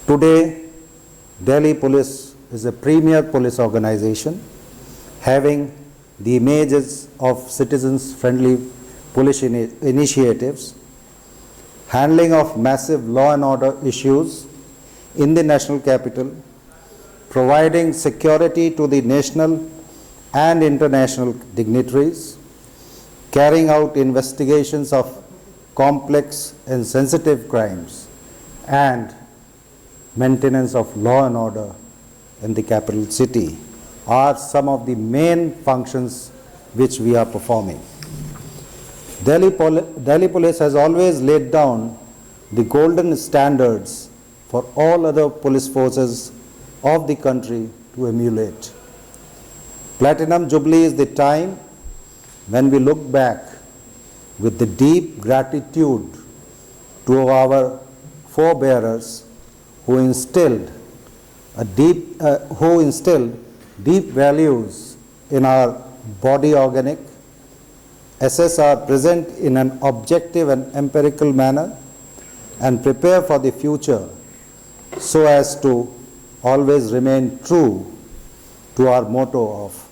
Today, Delhi Police is a premier police organization having the images of citizens-friendly police initiatives, handling of massive law and order issues in the national capital, providing security to the national and international dignitaries, carrying out investigations of complex and sensitive crimes, and maintenance of law and order in the capital city are some of the main functions which we are performing. Delhi Police has always laid down the golden standards for all other police forces of the country to emulate. Platinum Jubilee is the time when we look back with the deep gratitude to our forebearers who instilled deep values in our body organic, assess our present in an objective and empirical manner, and prepare for the future so as to always remain true to our motto of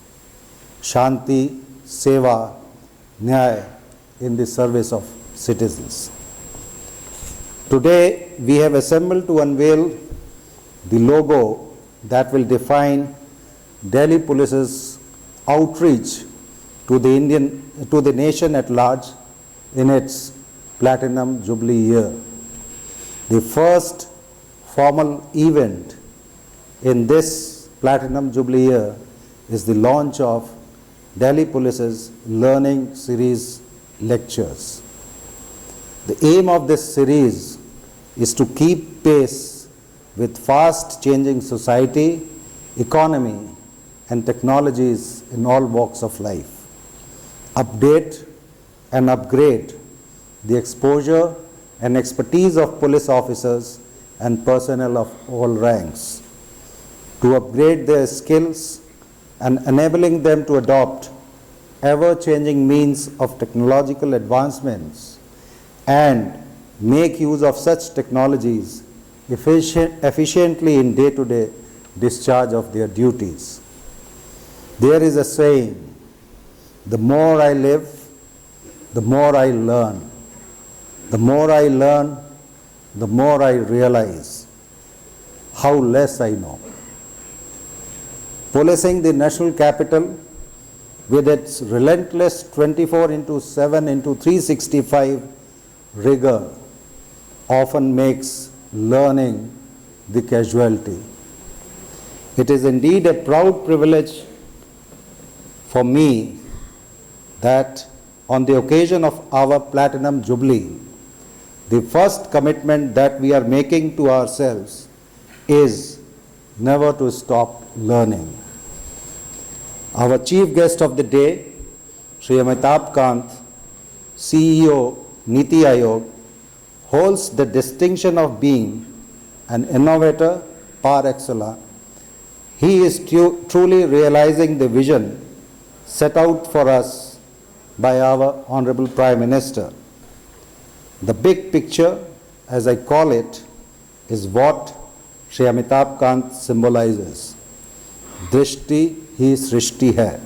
Shanti, Seva, Nyaya in the service of citizens. Today, we have assembled to unveil the logo that will define Delhi Police's outreach to the nation at large in its Platinum Jubilee year. The first formal event in this Platinum Jubilee year is the launch of Delhi Police's Learning Series lectures. The aim of this series is to keep pace with fast changing society, economy, and technologies in all walks of life. Update and upgrade the exposure and expertise of police officers and personnel of all ranks, to upgrade their skills and enabling them to adopt ever-changing means of technological advancements and make use of such technologies efficiently in day-to-day discharge of their duties. There is a saying, the more I live, the more I learn. The more I learn, the more I realize how less I know. Policing the national capital with its relentless 24/7/365 rigor often makes learning the casualty. It is indeed a proud privilege for me that on the occasion of our Platinum Jubilee, the first commitment that we are making to ourselves is never to stop learning. Our chief guest of the day, Shri Amitabh Kant, CEO, NITI Aayog, holds the distinction of being an innovator par excellence. He is truly realizing the vision set out for us by our Honorable Prime Minister. The big picture, as I call it, is what Shri Amitabh Kant symbolizes. Drishti hi srishti hai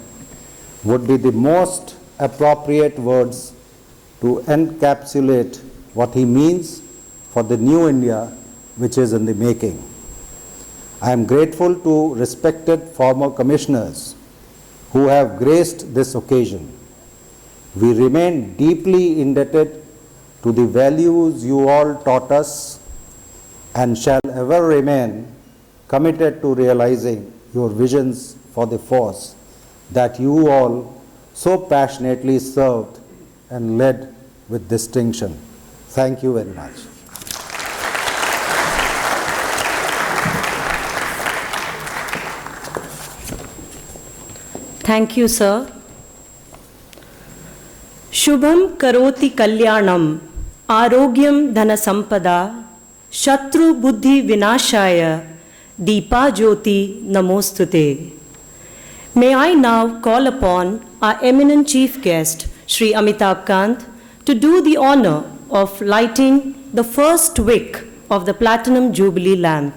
would be the most appropriate words to encapsulate what he means for the new India which is in the making. I am grateful to respected former commissioners who have graced this occasion. We remain deeply indebted to the values you all taught us and shall ever remain committed to realizing your visions for the force that you all so passionately served and led with distinction. Thank you very much. Thank you, sir. Shubham karoti kalyanam arogyam dhana sampada shatru buddhi vinashaya deepa jyoti namostute. May I now call upon our eminent chief guest, Shri Amitabh Kant, to do the honor of lighting the first wick of the Platinum Jubilee lamp.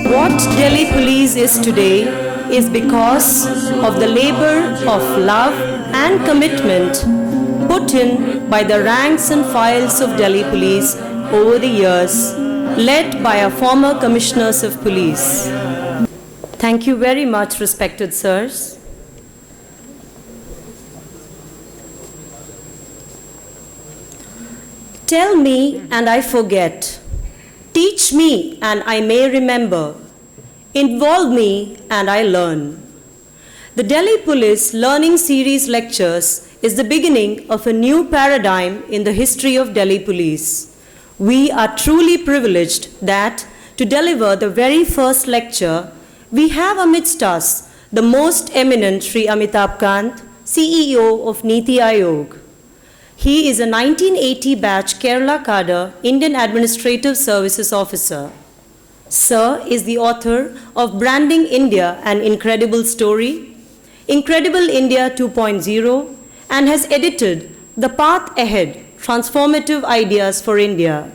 What Delhi Police is today is because of the labor of love and commitment put in by the ranks and files of Delhi Police over the years, led by our former commissioners of police. Thank you very much, respected sirs. Tell me and I forget. Teach me and I may remember. Involve me and I learn. The Delhi Police Learning Series lectures is the beginning of a new paradigm in the history of Delhi Police. We are truly privileged that to deliver the very first lecture, we have amidst us the most eminent Sri Amitabh Kant, CEO of NITI Aayog. He is a 1980 batch Kerala cadre Indian Administrative Services officer. Sir is the author of Branding India, an Incredible Story, Incredible India 2.0, and has edited The Path Ahead, Transformative Ideas for India.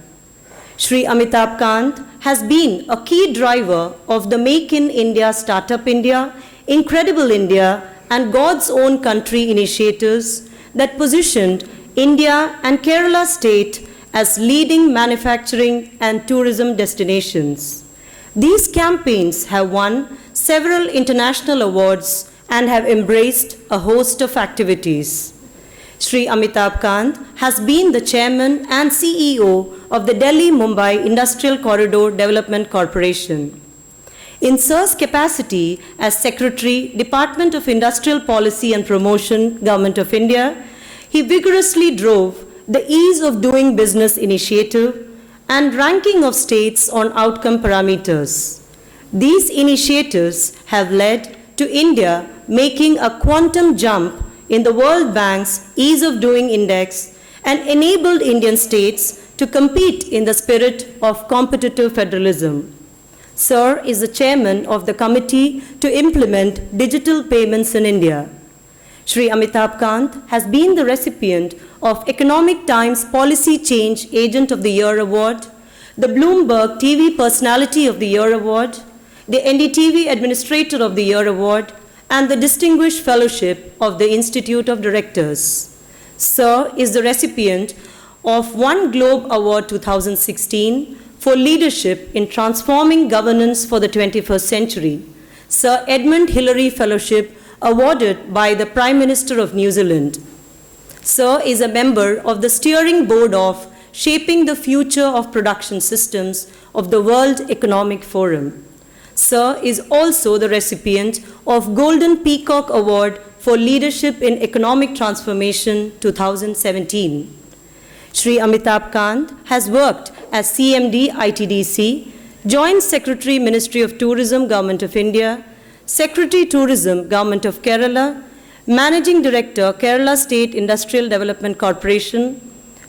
Sri Amitabh Kant has been a key driver of the Make in India, Startup India, Incredible India, and God's Own Country initiatives that positioned India and Kerala state as leading manufacturing and tourism destinations. These campaigns have won several international awards and have embraced a host of activities. Sri Amitabh Kant has been the chairman and CEO of the Delhi-Mumbai Industrial Corridor Development Corporation. In Sir's capacity as Secretary, Department of Industrial Policy and Promotion, Government of India, he vigorously drove the Ease of Doing Business initiative and ranking of states on outcome parameters. These initiatives have led to India making a quantum jump in the World Bank's Ease of Doing Index and enabled Indian states to compete in the spirit of competitive federalism. Sir is the chairman of the Committee to Implement Digital Payments in India. Sri Amitabh Kant has been the recipient of Economic Times Policy Change Agent of the Year Award, the Bloomberg TV Personality of the Year Award, the NDTV Administrator of the Year Award, and the Distinguished Fellowship of the Institute of Directors. Sir is the recipient of One Globe Award 2016 for leadership in transforming governance for the 21st century, Sir Edmund Hillary Fellowship awarded by the Prime Minister of New Zealand. Sir is a member of the steering board of Shaping the Future of Production Systems of the World Economic Forum. Sir is also the recipient of Golden Peacock Award for Leadership in Economic Transformation 2017. Sri Amitabh Kant has worked as CMD ITDC, Joint Secretary Ministry of Tourism, Government of India, Secretary Tourism, Government of Kerala, Managing Director, Kerala State Industrial Development Corporation,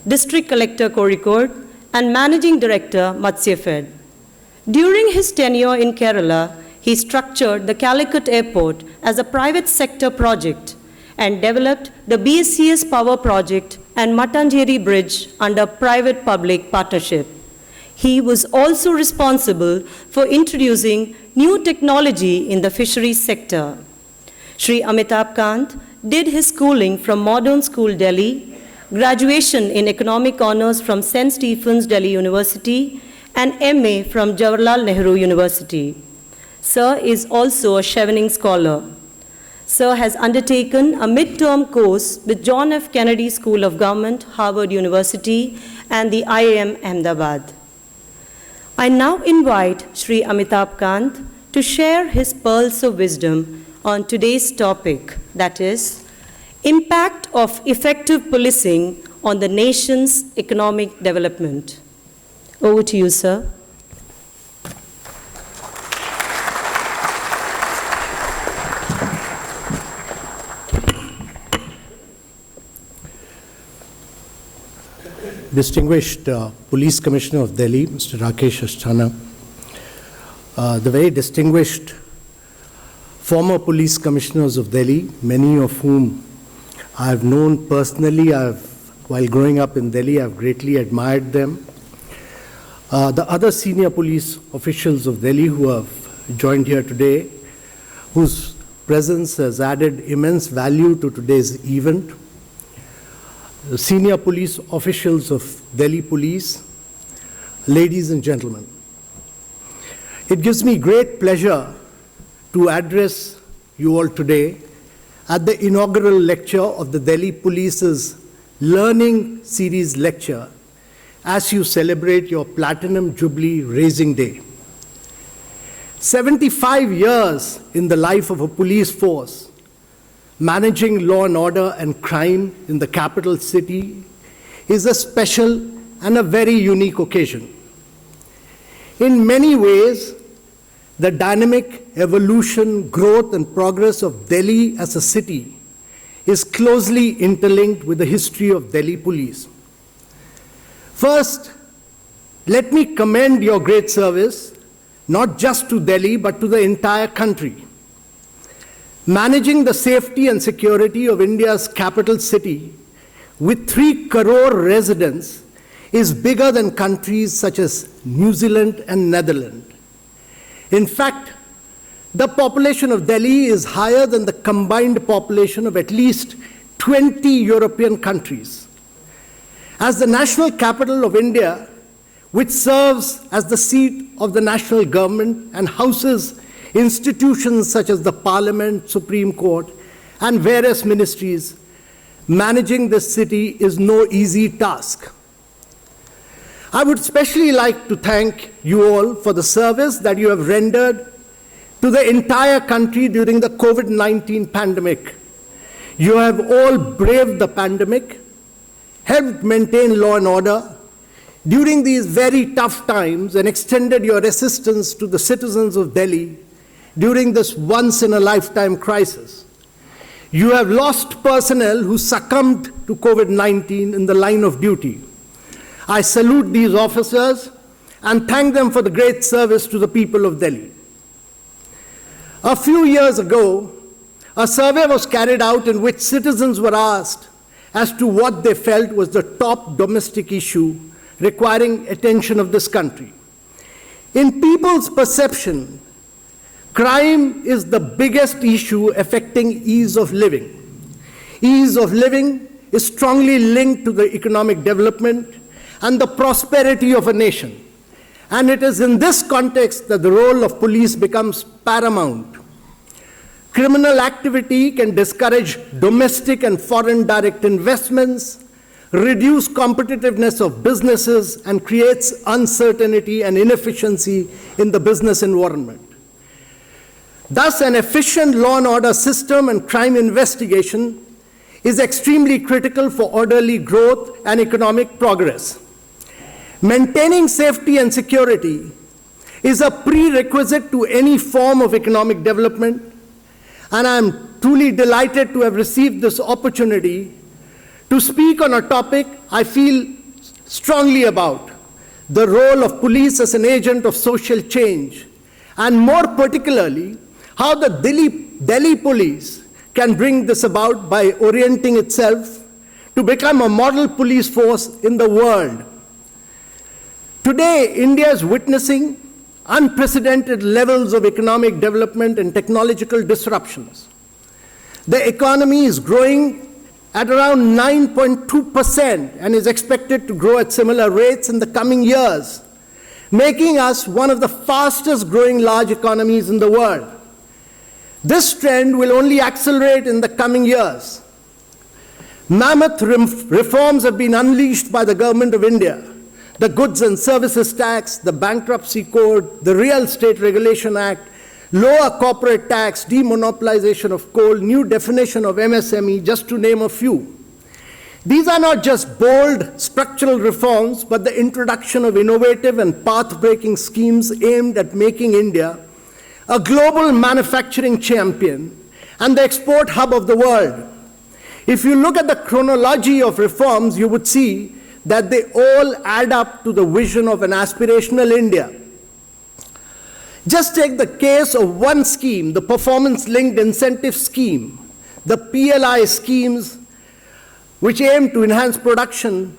District Collector, Kozhikode, and Managing Director, Matsya Fed. During his tenure in Kerala, he structured the Calicut Airport as a private sector project and developed the BSCS Power Project and Mattanjeri Bridge under private-public partnership. He was also responsible for introducing new technology in the fisheries sector. Sri Amitabh Kant did his schooling from Modern School, Delhi, graduation in Economic Honours from St. Stephen's, Delhi University, and MA from Jawaharlal Nehru University. Sir is also a Chevening Scholar. Sir has undertaken a mid-term course with John F. Kennedy School of Government, Harvard University, and the IIM Ahmedabad. I now invite Sri Amitabh Kant to share his pearls of wisdom on today's topic, that is, Impact of effective policing on the nation's economic development. Over to you, sir. Distinguished Police Commissioner of Delhi, Mr. Rakesh Asthana, the very distinguished former police commissioners of Delhi, many of whom I have known personally, while growing up in Delhi, I've greatly admired them. The other senior police officials of Delhi who have joined here today, whose presence has added immense value to today's event. The senior police officials of Delhi Police, ladies and gentlemen. It gives me great pleasure to address you all today at the inaugural lecture of the Delhi Police's Learning Series lecture as you celebrate your Platinum Jubilee Raising Day. 75 years in the life of a police force, managing law and order and crime in the capital city is a special and a very unique occasion. In many ways, the dynamic evolution, growth, and progress of Delhi as a city is closely interlinked with the history of Delhi Police. First, let me commend your great service, not just to Delhi, but to the entire country. Managing the safety and security of India's capital city with 3 crore residents is bigger than countries such as New Zealand and Netherlands. In fact, the population of Delhi is higher than the combined population of at least 20 European countries. As the national capital of India, which serves as the seat of the national government and houses institutions such as the Parliament, Supreme Court, and various ministries, managing this city is no easy task. I would especially like to thank you all for the service that you have rendered to the entire country during the COVID-19 pandemic. You have all braved the pandemic, helped maintain law and order during these very tough times, and extended your assistance to the citizens of Delhi during this once-in-a-lifetime crisis. You have lost personnel who succumbed to COVID-19 in the line of duty. I salute these officers and thank them for the great service to the people of Delhi. A few years ago, a survey was carried out in which citizens were asked as to what they felt was the top domestic issue requiring attention of this country. In people's perception, crime is the biggest issue affecting ease of living. Ease of living is strongly linked to the economic development and the prosperity of a nation. And it is in this context that the role of police becomes paramount. Criminal activity can discourage domestic and foreign direct investments, reduce competitiveness of businesses, and creates uncertainty and inefficiency in the business environment. Thus, an efficient law and order system and crime investigation is extremely critical for orderly growth and economic progress. Maintaining safety and security is a prerequisite to any form of economic development, and I am truly delighted to have received this opportunity to speak on a topic I feel strongly about, the role of police as an agent of social change, and more particularly, how the Delhi Police can bring this about by orienting itself to become a model police force in the world. Today, India is witnessing unprecedented levels of economic development and technological disruptions. The economy is growing at around 9.2% and is expected to grow at similar rates in the coming years, making us one of the fastest growing large economies in the world. This trend will only accelerate in the coming years. Mammoth reforms have been unleashed by the Government of India. The Goods and Services Tax, the Bankruptcy Code, the Real Estate Regulation Act, lower corporate tax, demonopolization of coal, new definition of MSME, just to name a few. These are not just bold structural reforms, but the introduction of innovative and path-breaking schemes aimed at making India a global manufacturing champion and the export hub of the world. If you look at the chronology of reforms, you would see that they all add up to the vision of an aspirational India. Just take the case of one scheme, the performance-linked incentive scheme, the PLI schemes, which aim to enhance production,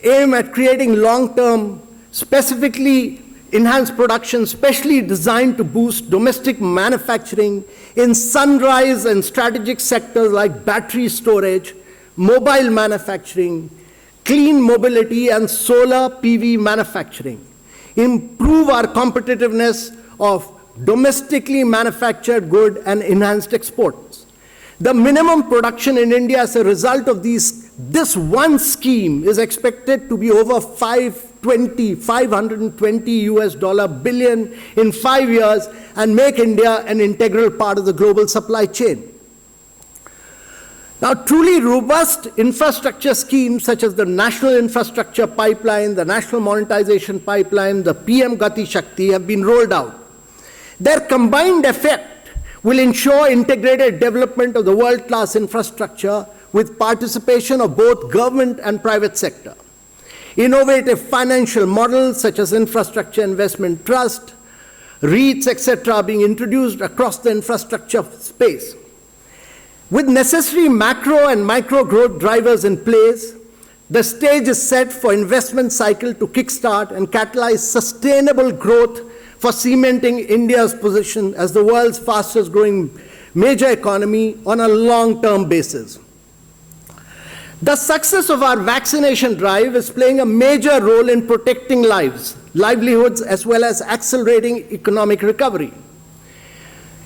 aim at creating long-term, specifically enhanced production, specially designed to boost domestic manufacturing in sunrise and strategic sectors like battery storage, mobile manufacturing, clean mobility, and solar PV manufacturing. Improve our competitiveness of domestically manufactured good and enhanced exports. The minimum production in India as a result of this one scheme is expected to be over $520 billion in 5 years and make India an integral part of the global supply chain. Now, truly robust infrastructure schemes such as the National Infrastructure Pipeline, the National Monetization Pipeline, the PM Gati Shakti have been rolled out. Their combined effect will ensure integrated development of the world-class infrastructure with participation of both government and private sector. Innovative financial models such as infrastructure investment trust, REITs, etc. are being introduced across the infrastructure space. With necessary macro and micro growth drivers in place, the stage is set for investment cycle to kickstart and catalyze sustainable growth for cementing India's position as the world's fastest growing major economy on a long-term basis. The success of our vaccination drive is playing a major role in protecting lives, livelihoods, as well as accelerating economic recovery.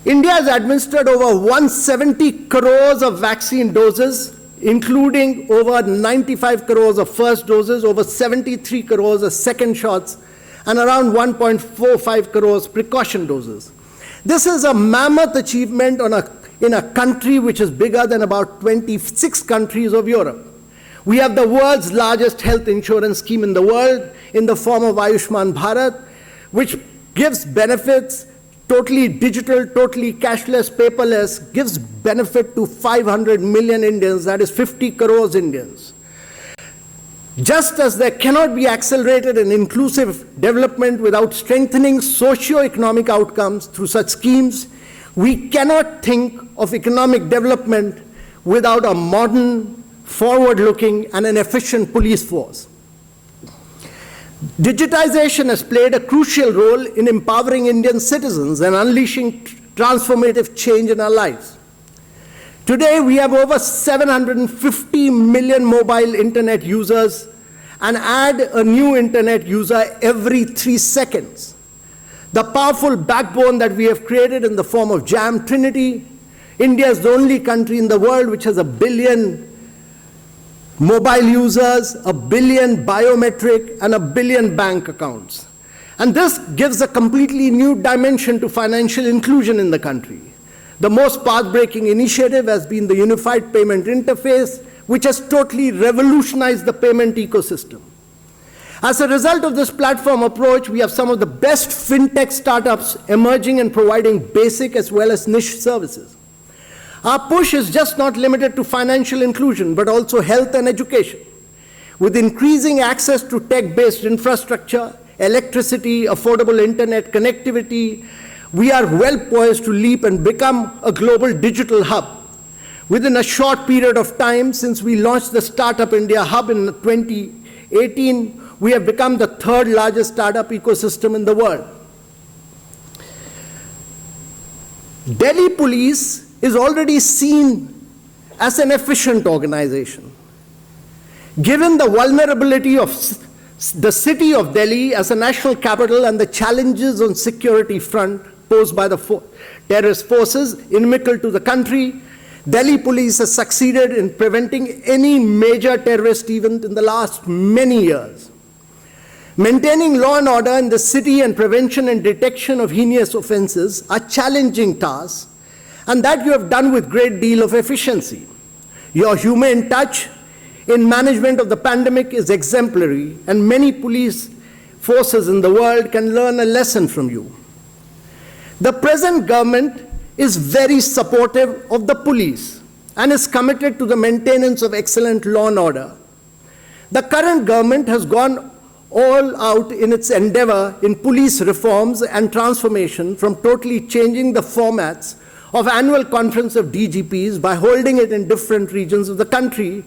India has administered over 170 crores of vaccine doses, including over 95 crores of first doses, over 73 crores of second shots, and around 1.45 crores precaution doses. This is a mammoth achievement in a country which is bigger than about 26 countries of Europe. We have the world's largest health insurance scheme in the world in the form of Ayushman Bharat, which gives benefits totally digital, totally cashless, paperless, gives benefit to 500 million Indians, that is 50 crores Indians. Just as there cannot be accelerated and inclusive development without strengthening socio-economic outcomes through such schemes, we cannot think of economic development without a modern, forward-looking, and an efficient police force. Digitization has played a crucial role in empowering Indian citizens and unleashing transformative change in our lives. Today, we have over 750 million mobile internet users and add a new internet user every 3 seconds. The powerful backbone that we have created in the form of JAM Trinity, India is the only country in the world which has 1 billion mobile users, 1 billion biometric, and 1 billion bank accounts. And this gives a completely new dimension to financial inclusion in the country. The most path-breaking initiative has been the Unified Payment Interface, which has totally revolutionized the payment ecosystem. As a result of this platform approach, we have some of the best fintech startups emerging and providing basic as well as niche services. Our push is just not limited to financial inclusion, but also health and education. With increasing access to tech-based infrastructure, electricity, affordable internet connectivity, we are well poised to leap and become a global digital hub. Within a short period of time, since we launched the Startup India Hub in 2018, we have become the 3rd largest startup ecosystem in the world. Delhi Police is already seen as an efficient organization. Given the vulnerability of the city of Delhi as a national capital and the challenges on security front posed by the terrorist forces inimical to the country, Delhi Police has succeeded in preventing any major terrorist event in the last many years. Maintaining law and order in the city and prevention and detection of heinous offenses are challenging tasks, and that you have done with great deal of efficiency. Your humane touch in management of the pandemic is exemplary, and many police forces in the world can learn a lesson from you. The present government is very supportive of the police and is committed to the maintenance of excellent law and order. The current government has gone all out in its endeavor in police reforms and transformation, from totally changing the formats of annual conference of DGPs by holding it in different regions of the country,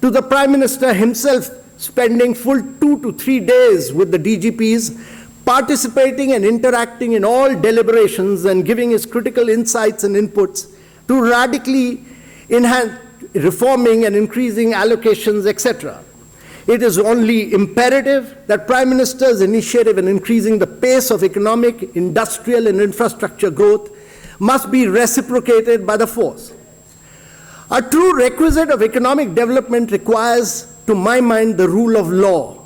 to the Prime Minister himself spending full 2 to 3 days with the DGPs, participating and interacting in all deliberations and giving his critical insights and inputs to radically enhance reforming and increasing allocations, etc. It is only imperative that Prime Minister's initiative in increasing the pace of economic, industrial, and infrastructure growth must be reciprocated by the force. A true requisite of economic development requires, to my mind, the rule of law.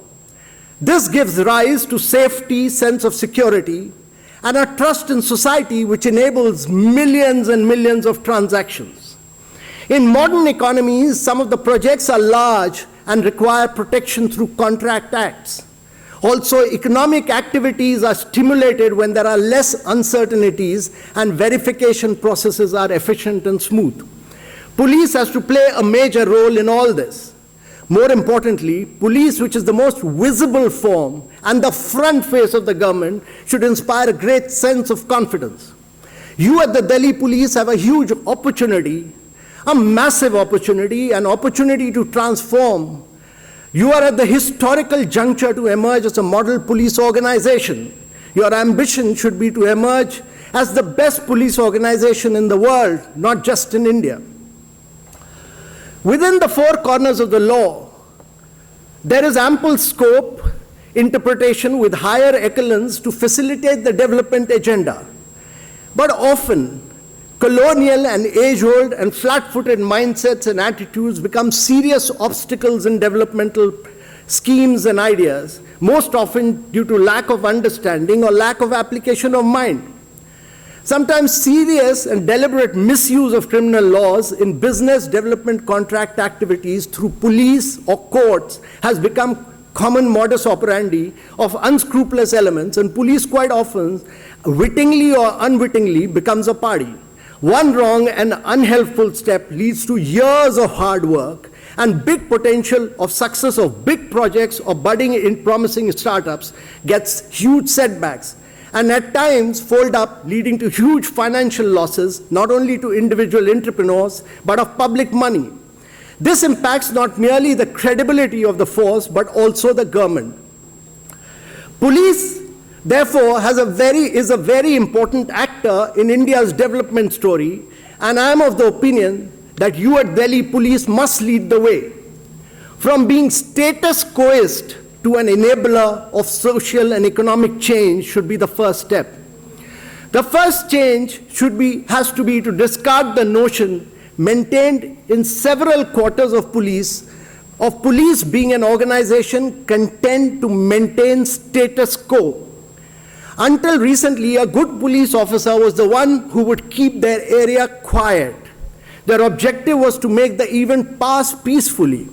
This gives rise to safety, sense of security, and a trust in society which enables millions and millions of transactions. In modern economies, some of the projects are large and require protection through contract acts. Also, economic activities are stimulated when there are less uncertainties and verification processes are efficient and smooth. Police has to play a major role in all this. More importantly, police, which is the most visible form and the front face of the government, should inspire a great sense of confidence. You at the Delhi Police have a huge opportunity, a massive opportunity, an opportunity to transform. You are at the historical juncture to emerge as a model police organization. Your ambition should be to emerge as the best police organization in the world, not just in India. Within the four corners of the law, there is ample scope, interpretation with higher echelons to facilitate the development agenda. But often, colonial and age-old and flat-footed mindsets and attitudes become serious obstacles in developmental schemes and ideas, most often due to lack of understanding or lack of application of mind. Sometimes serious and deliberate misuse of criminal laws in business development contract activities through police or courts has become common modus operandi of unscrupulous elements, and police quite often, wittingly or unwittingly, becomes a party. One wrong and unhelpful step leads to years of hard work and big potential of success of big projects or budding in promising startups gets huge setbacks, and at times fold up, leading to huge financial losses, not only to individual entrepreneurs, but of public money. This impacts not merely the credibility of the force, but also the government. Police, therefore, is a very important actor in India's development story, and I am of the opinion that you at Delhi Police must lead the way. From being status quoist to an enabler of social and economic change should be the first step. The first change has to be to discard the notion maintained in several quarters of police being an organization content to maintain status quo. Until recently, a good police officer was the one who would keep their area quiet. Their objective was to make the event pass peacefully.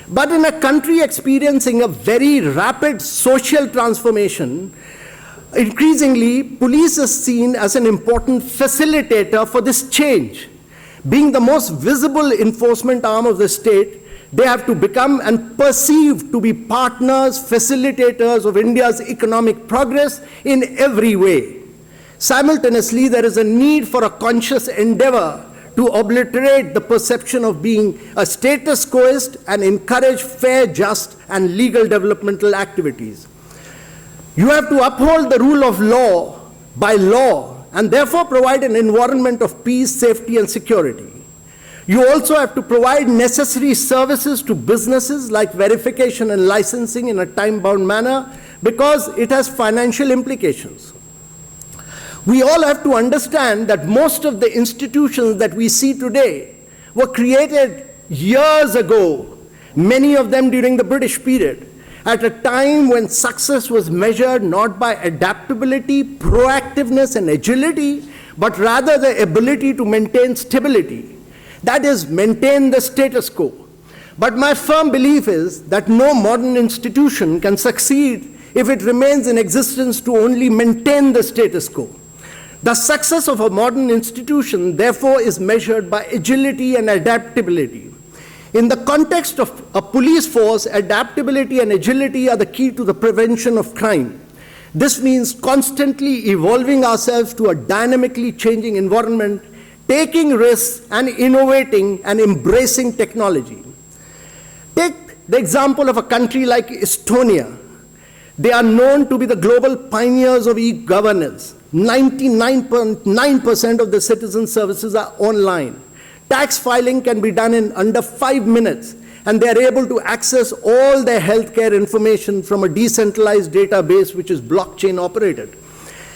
But in a country experiencing a very rapid social transformation, increasingly, police is seen as an important facilitator for this change. Being the most visible enforcement arm of the state, they have to become and perceive to be partners, facilitators of India's economic progress in every way. Simultaneously, there is a need for a conscious endeavor to obliterate the perception of being a status quoist and encourage fair, just, and legal developmental activities. You have to uphold the rule of law by law and therefore provide an environment of peace, safety, and security. You also have to provide necessary services to businesses like verification and licensing in a time-bound manner because it has financial implications. We all have to understand that most of the institutions that we see today were created years ago, many of them during the British period, at a time when success was measured not by adaptability, proactiveness, and agility, but rather the ability to maintain stability. That is, maintain the status quo. But my firm belief is that no modern institution can succeed if it remains in existence to only maintain the status quo. The success of a modern institution, therefore, is measured by agility and adaptability. In the context of a police force, adaptability and agility are the key to the prevention of crime. This means constantly evolving ourselves to a dynamically changing environment, taking risks and innovating and embracing technology. Take the example of a country like Estonia. They are known to be the global pioneers of e-governance. 99.9% of the citizen services are online. Tax filing can be done in under 5 minutes, and they are able to access all their healthcare information from a decentralized database which is blockchain operated.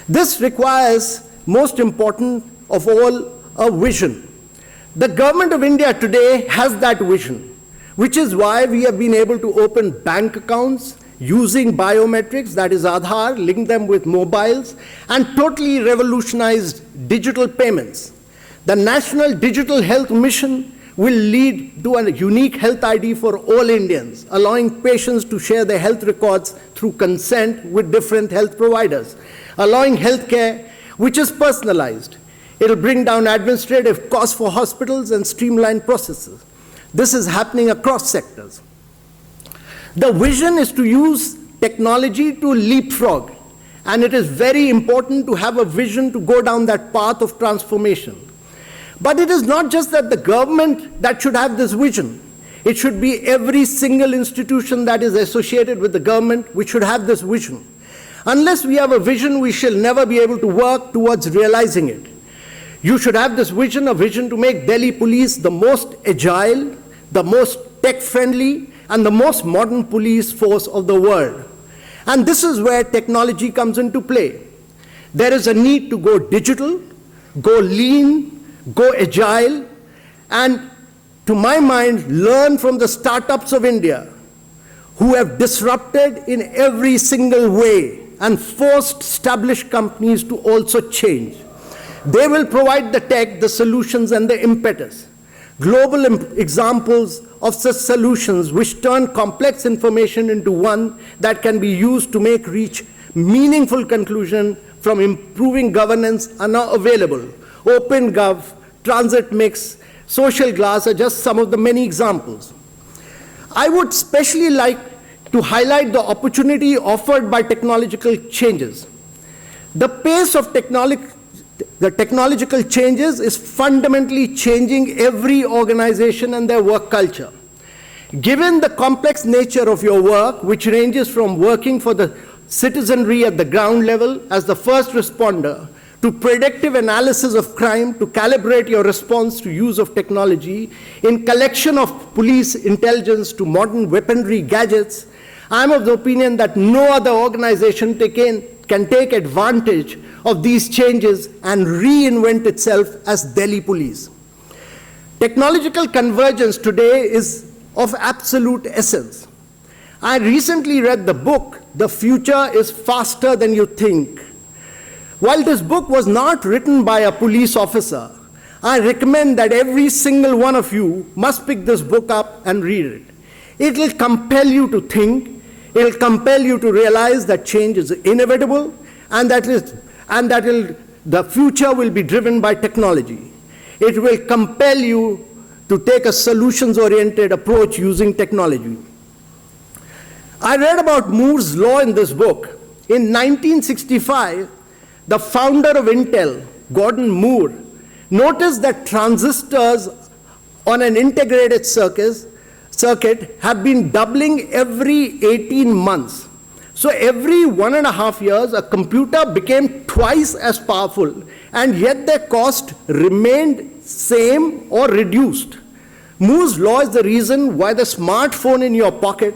This requires, most important of all, a vision. The government of India today has that vision, which is why we have been able to open bank accounts using biometrics, that is Aadhaar, link them with mobiles, and totally revolutionized digital payments. The National Digital Health Mission will lead to a unique health ID for all Indians, allowing patients to share their health records through consent with different health providers, allowing healthcare which is personalized. It will bring down administrative costs for hospitals and streamline processes. This is happening across sectors. The vision is to use technology to leapfrog, and it is very important to have a vision to go down that path of transformation. But it is not just that the government that should have this vision. It should be every single institution that is associated with the government which should have this vision. Unless we have a vision, we shall never be able to work towards realizing it. You should have this vision, a vision to make Delhi police the most agile, the most tech-friendly, and the most modern police force of the world. And this is where technology comes into play. There is a need to go digital, go lean, go agile, and to my mind, learn from the startups of India who have disrupted in every single way and forced established companies to also change. They will provide the tech, the solutions, and the impetus. Global examples of such solutions which turn complex information into one that can be used to reach meaningful conclusion from improving governance are now available. OpenGov, Transit Mix, Social Glass are just some of the many examples. I would especially like to highlight the opportunity offered by technological changes. The pace of technological changes is fundamentally changing every organization and their work culture. Given the complex nature of your work, which ranges from working for the citizenry at the ground level as the first responder, to predictive analysis of crime, to calibrate your response to use of technology, in collection of police intelligence to modern weaponry gadgets, I am of the opinion that no other organization can take advantage of these changes and reinvent itself as Delhi Police. Technological convergence today is of absolute essence. I recently read the book, The Future is Faster Than You Think. While this book was not written by a police officer, I recommend that every single one of you must pick this book up and read it. It will compel you to think, it will compel you to realize that change is inevitable and that the future will be driven by technology. It will compel you to take a solutions-oriented approach using technology. I read about Moore's law in this book. In 1965, the founder of Intel, Gordon Moore, noticed that transistors on an integrated circuit have been doubling every 18 months. So every 1.5 years, a computer became twice as powerful, and yet their cost remained same or reduced. Moore's law is the reason why the smartphone in your pocket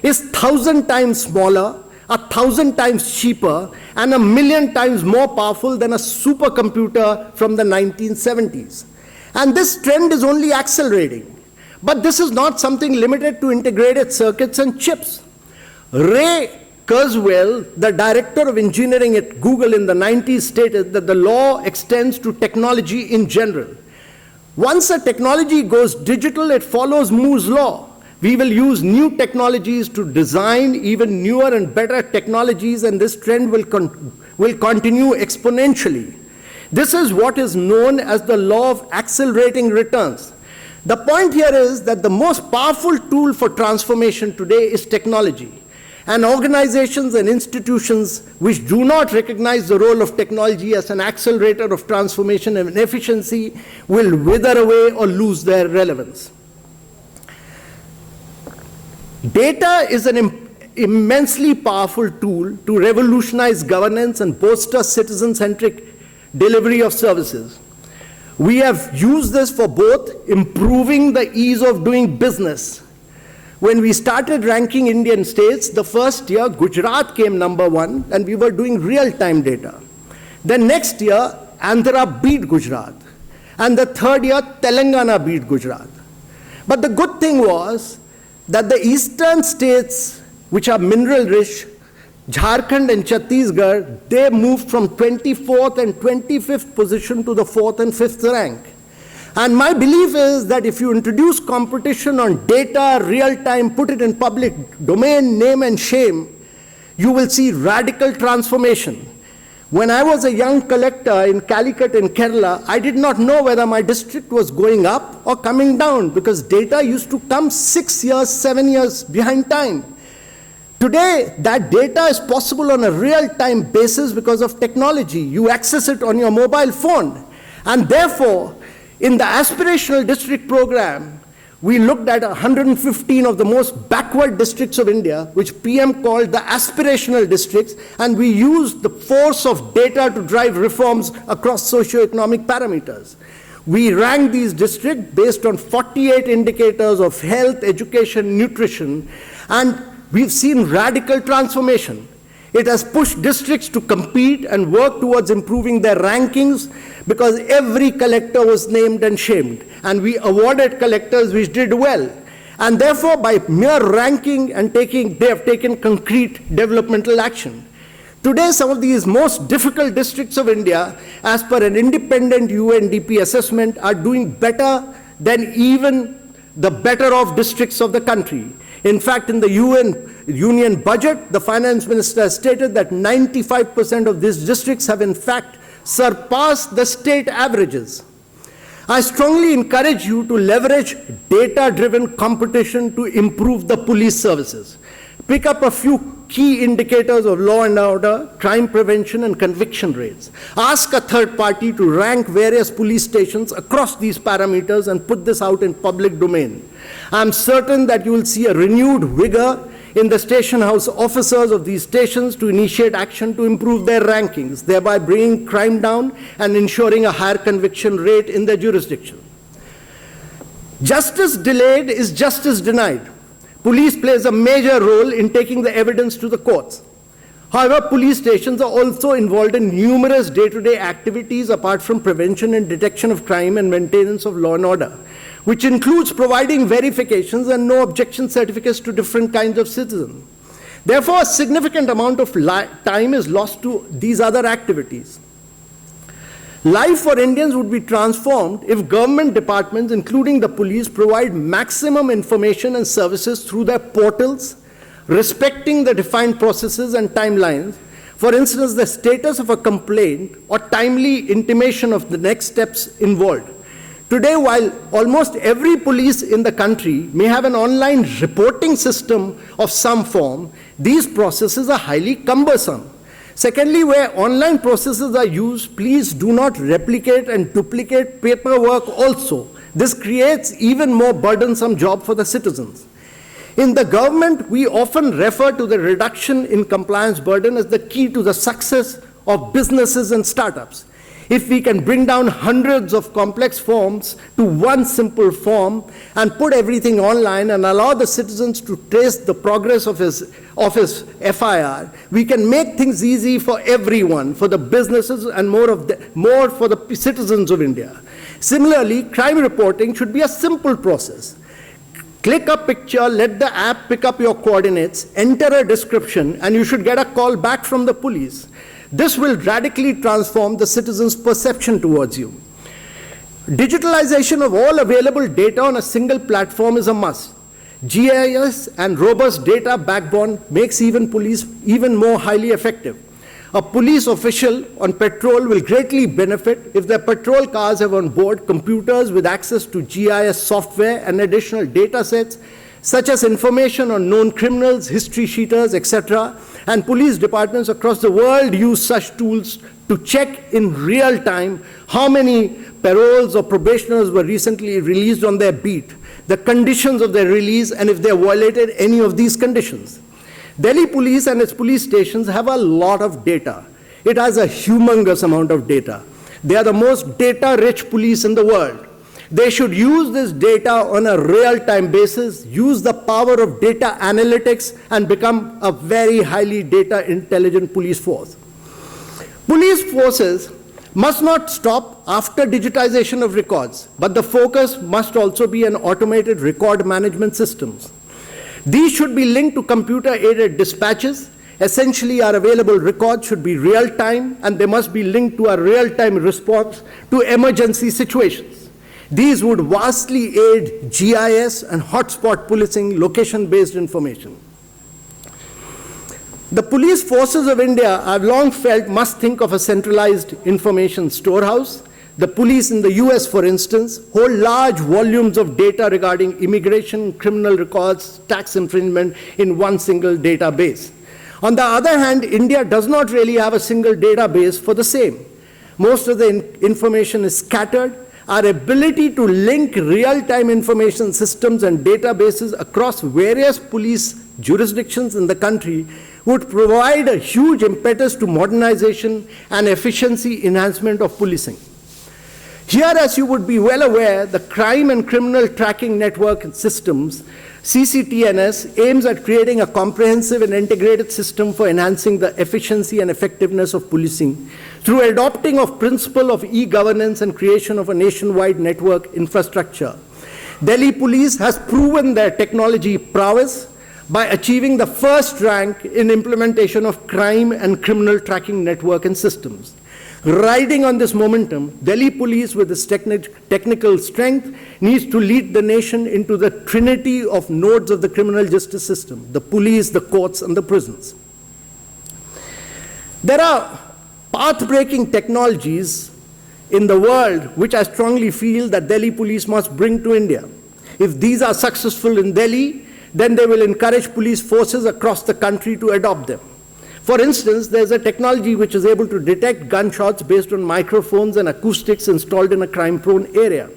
is 1,000 times smaller, 1,000 times cheaper, and 1,000,000 times more powerful than a supercomputer from the 1970s. And this trend is only accelerating. But this is not something limited to integrated circuits and chips. Ray Kurzweil, the director of engineering at Google in the 90s, stated that the law extends to technology in general. Once a technology goes digital, it follows Moore's law. We will use new technologies to design even newer and better technologies, and this trend will continue exponentially. This is what is known as the law of accelerating returns. The point here is that the most powerful tool for transformation today is technology. And organizations and institutions which do not recognize the role of technology as an accelerator of transformation and efficiency will wither away or lose their relevance. Data is an immensely powerful tool to revolutionize governance and bolster citizen-centric delivery of services. We have used this for both improving the ease of doing business. When we started ranking Indian states, the first year Gujarat came number 1 and we were doing real-time data. Then next year Andhra beat Gujarat, and the third year Telangana beat Gujarat. But the good thing was that the eastern states, which are mineral rich, Jharkhand and Chhattisgarh, they moved from 24th and 25th position to the 4th and 5th rank. And my belief is that if you introduce competition on data, real time, put it in public domain, name and shame, you will see radical transformation. When I was a young collector in Calicut in Kerala, I did not know whether my district was going up or coming down, because data used to come 6 years, 7 years behind time. Today, that data is possible on a real-time basis because of technology. You access it on your mobile phone. And therefore, in the aspirational district program, we looked at 115 of the most backward districts of India, which PM called the aspirational districts, and we used the force of data to drive reforms across socioeconomic parameters. We ranked these districts based on 48 indicators of health, education, nutrition, and we've seen radical transformation. It has pushed districts to compete and work towards improving their rankings, because every collector was named and shamed, and we awarded collectors which did well. And therefore, by mere ranking and they have taken concrete developmental action. Today, some of these most difficult districts of India, as per an independent UNDP assessment, are doing better than even the better off districts of the country. In fact, in the union budget, the finance minister stated that 95% of these districts have in fact surpassed the state averages. I strongly encourage you to leverage data-driven competition to improve the police services. Pick up a few key indicators of law and order, crime prevention, and conviction rates. Ask a third party to rank various police stations across these parameters and put this out in public domain. I'm certain that you will see a renewed vigor in the station house officers of these stations to initiate action to improve their rankings, thereby bringing crime down and ensuring a higher conviction rate in their jurisdiction. Justice delayed is justice denied. Police plays a major role in taking the evidence to the courts. However, police stations are also involved in numerous day-to-day activities apart from prevention and detection of crime and maintenance of law and order, which includes providing verifications and no objection certificates to different kinds of citizens. Therefore, a significant amount of time is lost to these other activities. Life for Indians would be transformed if government departments, including the police, provide maximum information and services through their portals, respecting the defined processes and timelines. For instance, the status of a complaint or timely intimation of the next steps involved. Today, while almost every police in the country may have an online reporting system of some form, these processes are highly cumbersome. Secondly, where online processes are used, please do not replicate and duplicate paperwork also. This creates even more burdensome job for the citizens. In the government, we often refer to the reduction in compliance burden as the key to the success of businesses and startups. If we can bring down hundreds of complex forms to one simple form and put everything online and allow the citizens to trace the progress of his FIR, we can make things easy for everyone, for the businesses and more for the citizens of India. Similarly, crime reporting should be a simple process. Click a picture, let the app pick up your coordinates, enter a description, and you should get a call back from the police. This will radically transform the citizen's perception towards you. Digitalization of all available data on a single platform is a must. GIS and robust data backbone makes even police even more highly effective. A police official on patrol will greatly benefit if their patrol cars have on board computers with access to GIS software and additional data sets, such as information on known criminals, history sheeters, etc. And police departments across the world use such tools to check in real time how many paroles or probationers were recently released on their beat, the conditions of their release, and if they violated any of these conditions. Delhi police and its police stations have a lot of data. It has a humongous amount of data. They are the most data-rich police in the world. They should use this data on a real-time basis, use the power of data analytics, and become a very highly data-intelligent police force. Police forces must not stop after digitization of records, but the focus must also be on automated record management systems. These should be linked to computer-aided dispatches. Essentially, our available records should be real-time, and they must be linked to a real-time response to emergency situations. These would vastly aid GIS and hotspot policing, location-based information. The police forces of India, I've long felt, must think of a centralized information storehouse. The police in the US, for instance, hold large volumes of data regarding immigration, criminal records, tax infringement in one single database. On the other hand, India does not really have a single database for the same. Most of the information is scattered. Our ability to link real-time information systems and databases across various police jurisdictions in the country would provide a huge impetus to modernization and efficiency enhancement of policing. Here, as you would be well aware, the Crime and Criminal Tracking Network Systems, CCTNS, aims at creating a comprehensive and integrated system for enhancing the efficiency and effectiveness of policing through adopting of principle of e-governance and creation of a nationwide network infrastructure. Delhi Police has proven their technology prowess by achieving the first rank in implementation of crime and criminal tracking network and systems. Riding on this momentum, Delhi Police, with its technical strength, needs to lead the nation into the trinity of nodes of the criminal justice system: the police, the courts, and the prisons. There are path-breaking technologies in the world which I strongly feel that Delhi Police must bring to India. If these are successful in Delhi, then they will encourage police forces across the country to adopt them. For instance, there's a technology which is able to detect gunshots based on microphones and acoustics installed in a crime-prone area.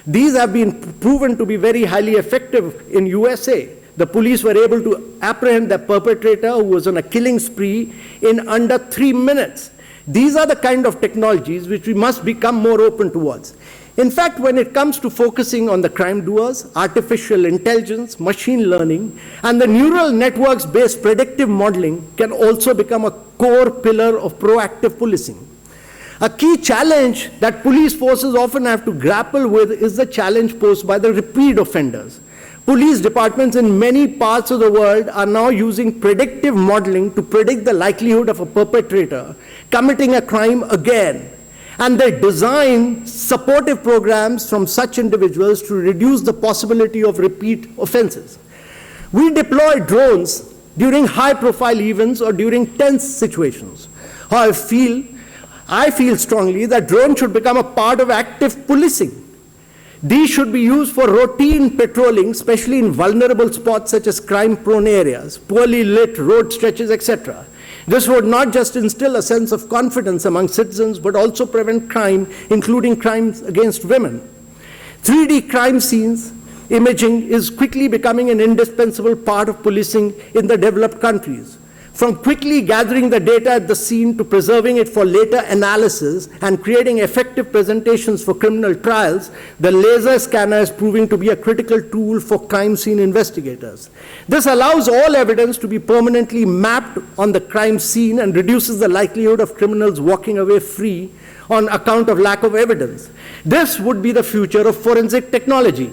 These have been proven to be very highly effective in USA. The police were able to apprehend the perpetrator who was on a killing spree in under 3 minutes. These are the kind of technologies which we must become more open towards. In fact, when it comes to focusing on the crime doers, artificial intelligence, machine learning, and the neural networks-based predictive modeling can also become a core pillar of proactive policing. A key challenge that police forces often have to grapple with is the challenge posed by the repeat offenders. Police departments in many parts of the world are now using predictive modeling to predict the likelihood of a perpetrator committing a crime again. And they design supportive programs from such individuals to reduce the possibility of repeat offenses. We deploy drones during high-profile events or during tense situations. I feel strongly that drones should become a part of active policing. These should be used for routine patrolling, especially in vulnerable spots such as crime-prone areas, poorly lit road stretches, etc. This would not just instill a sense of confidence among citizens, but also prevent crime, including crimes against women. 3D crime scenes imaging is quickly becoming an indispensable part of policing in the developed countries. From quickly gathering the data at the scene to preserving it for later analysis and creating effective presentations for criminal trials, the laser scanner is proving to be a critical tool for crime scene investigators. This allows all evidence to be permanently mapped on the crime scene and reduces the likelihood of criminals walking away free on account of lack of evidence. This would be the future of forensic technology.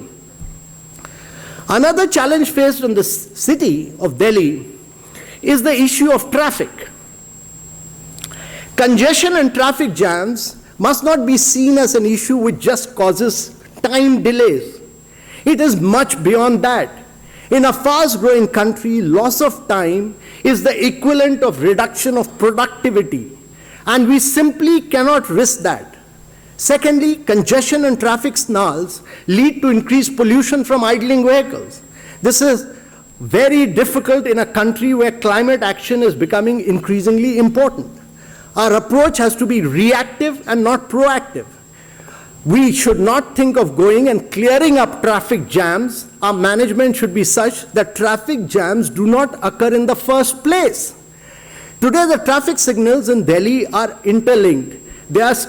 Another challenge faced in the city of Delhi is the issue of traffic. Congestion and traffic jams must not be seen as an issue which just causes time delays. It is much beyond that. In a fast-growing country, loss of time is the equivalent of reduction of productivity, and we simply cannot risk that. Secondly, congestion and traffic snarls lead to increased pollution from idling vehicles. This is very difficult in a country where climate action is becoming increasingly important. Our approach has to be reactive and not proactive. We should not think of going and clearing up traffic jams. Our management should be such that traffic jams do not occur in the first place. Today, the traffic signals in Delhi are interlinked. They are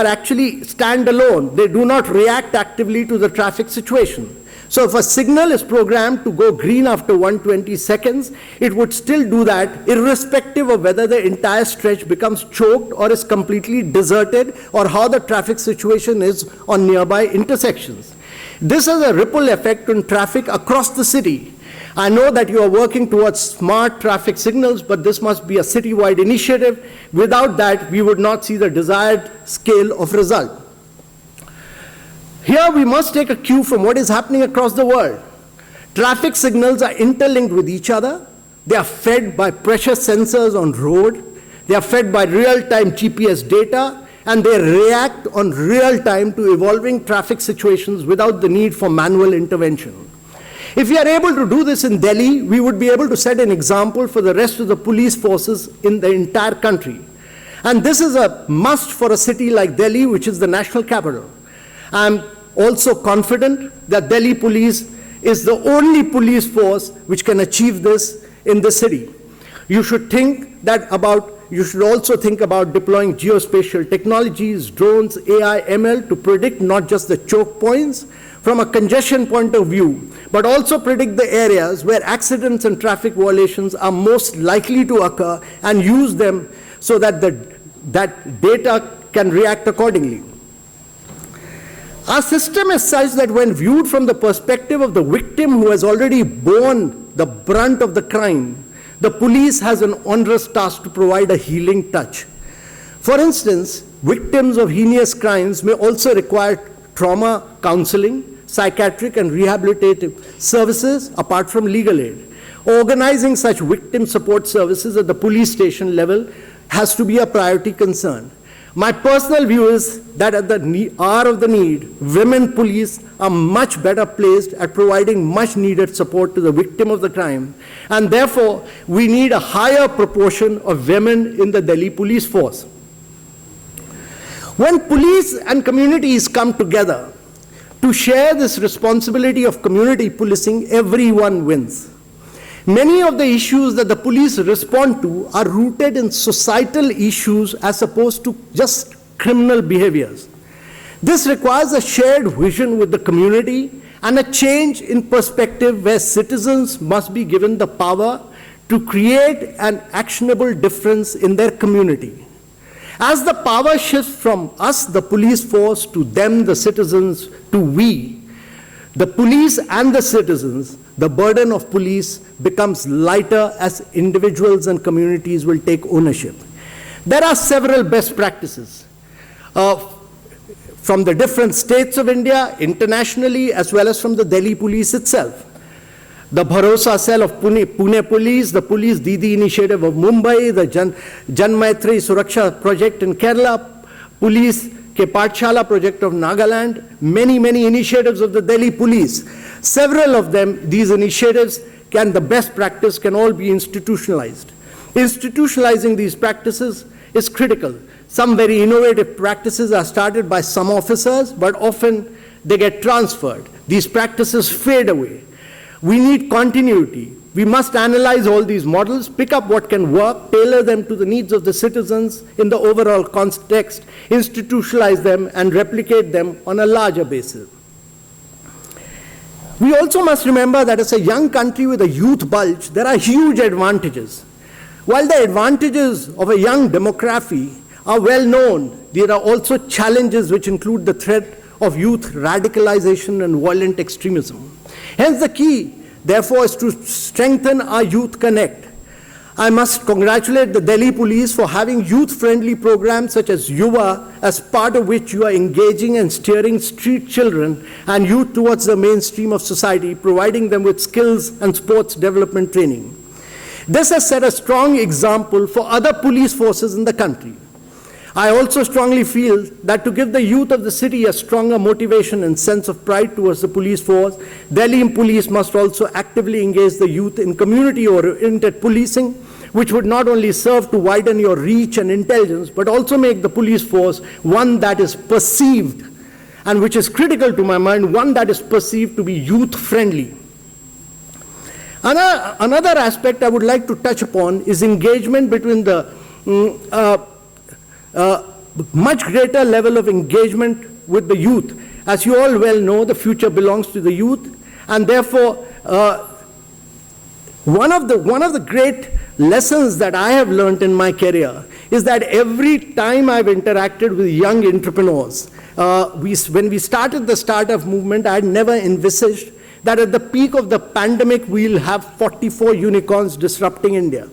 actually standalone. They do not react actively to the traffic situation. So if a signal is programmed to go green after 120 seconds, it would still do that irrespective of whether the entire stretch becomes choked or is completely deserted, or how the traffic situation is on nearby intersections. This has a ripple effect on traffic across the city. I know that you are working towards smart traffic signals, but this must be a citywide initiative. Without that, we would not see the desired scale of result. Here we must take a cue from what is happening across the world. Traffic signals are interlinked with each other. They are fed by pressure sensors on road. They are fed by real-time GPS data, and they react on real time to evolving traffic situations without the need for manual intervention. If we are able to do this in Delhi, we would be able to set an example for the rest of the police forces in the entire country. And this is a must for a city like Delhi, which is the national capital. I'm also confident that Delhi police is the only police force which can achieve this in the city. You should also think about deploying geospatial technologies, drones, AI, ML to predict not just the choke points from a congestion point of view, but also predict the areas where accidents and traffic violations are most likely to occur, and use them so that that data can react accordingly. Our system is such that when viewed from the perspective of the victim who has already borne the brunt of the crime, the police has an onerous task to provide a healing touch. For instance, victims of heinous crimes may also require trauma counseling, psychiatric and rehabilitative services apart from legal aid. Organizing such victim support services at the police station level has to be a priority concern. My personal view is that at the hour of the need, women police are much better placed at providing much needed support to the victim of the crime, and therefore we need a higher proportion of women in the Delhi police force. When police and communities come together to share this responsibility of community policing, everyone wins. Many of the issues that the police respond to are rooted in societal issues as opposed to just criminal behaviors. This requires a shared vision with the community and a change in perspective where citizens must be given the power to create an actionable difference in their community. As the power shifts from us, the police force, to them, the citizens, to we, the police and the citizens, the burden of police becomes lighter as individuals and communities will take ownership. There are several best practices from the different states of India, internationally, as well as from the Delhi police itself. The Bharosa cell of Pune police, the Police Didi initiative of Mumbai, the Jan Maitri Suraksha project in Kerala, Police Ke Pathshala project of Nagaland, many initiatives of the Delhi police. Several of them, these initiatives, the best practice can all be institutionalized. Institutionalizing these practices is critical. Some very innovative practices are started by some officers, but often they get transferred. These practices fade away. We need continuity. We must analyze all these models, pick up what can work, tailor them to the needs of the citizens in the overall context, institutionalize them, and replicate them on a larger basis. We also must remember that as a young country with a youth bulge, there are huge advantages. While the advantages of a young demography are well known, there are also challenges which include the threat of youth radicalization and violent extremism. Hence the key, therefore, is to strengthen our youth connect. I must congratulate the Delhi police for having youth-friendly programs such as Yuva, as part of which you are engaging and steering street children and youth towards the mainstream of society, providing them with skills and sports development training. This has set a strong example for other police forces in the country. I also strongly feel that to give the youth of the city a stronger motivation and sense of pride towards the police force, Delhi police must also actively engage the youth in community-oriented policing, which would not only serve to widen your reach and intelligence, but also make the police force one that is perceived, and which is critical to my mind, one that is perceived to be youth-friendly. Another aspect I would like to touch upon is engagement between the much greater level of engagement with the youth. As you all well know, the future belongs to the youth, and therefore one of the great lessons that I have learned in my career is that every time I've interacted with young entrepreneurs, when we started the startup movement, I had never envisaged that at the peak of the pandemic we'll have 44 unicorns disrupting India.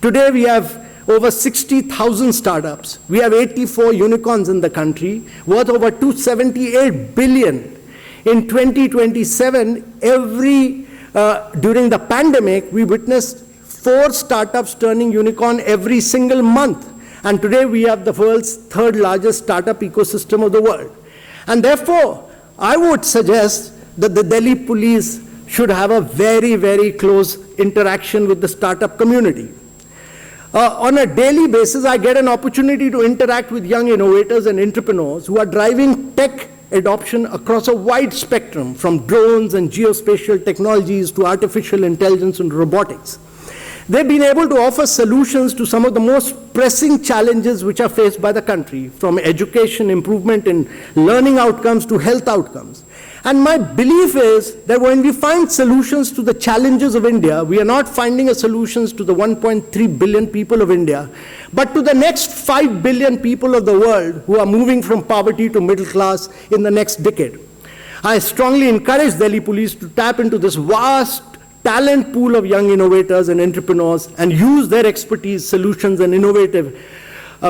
Today we have over 60,000 startups. We have 84 unicorns in the country, worth over 278 billion. In 2027, during the pandemic, we witnessed 4 startups turning unicorn every single month. And today we have the world's 3rd largest startup ecosystem of the world. And therefore, I would suggest that the Delhi police should have a very, very close interaction with the startup community. On a daily basis, I get an opportunity to interact with young innovators and entrepreneurs who are driving tech adoption across a wide spectrum, from drones and geospatial technologies to artificial intelligence and robotics. They've been able to offer solutions to some of the most pressing challenges which are faced by the country, from education, improvement in learning outcomes to health outcomes. And my belief is that when we find solutions to the challenges of India, we are not finding solutions to the 1.3 billion people of India, but to the next 5 billion people of the world who are moving from poverty to middle class in the next decade. I strongly encourage Delhi police to tap into this vast talent pool of young innovators and entrepreneurs and use their expertise, solutions, and innovative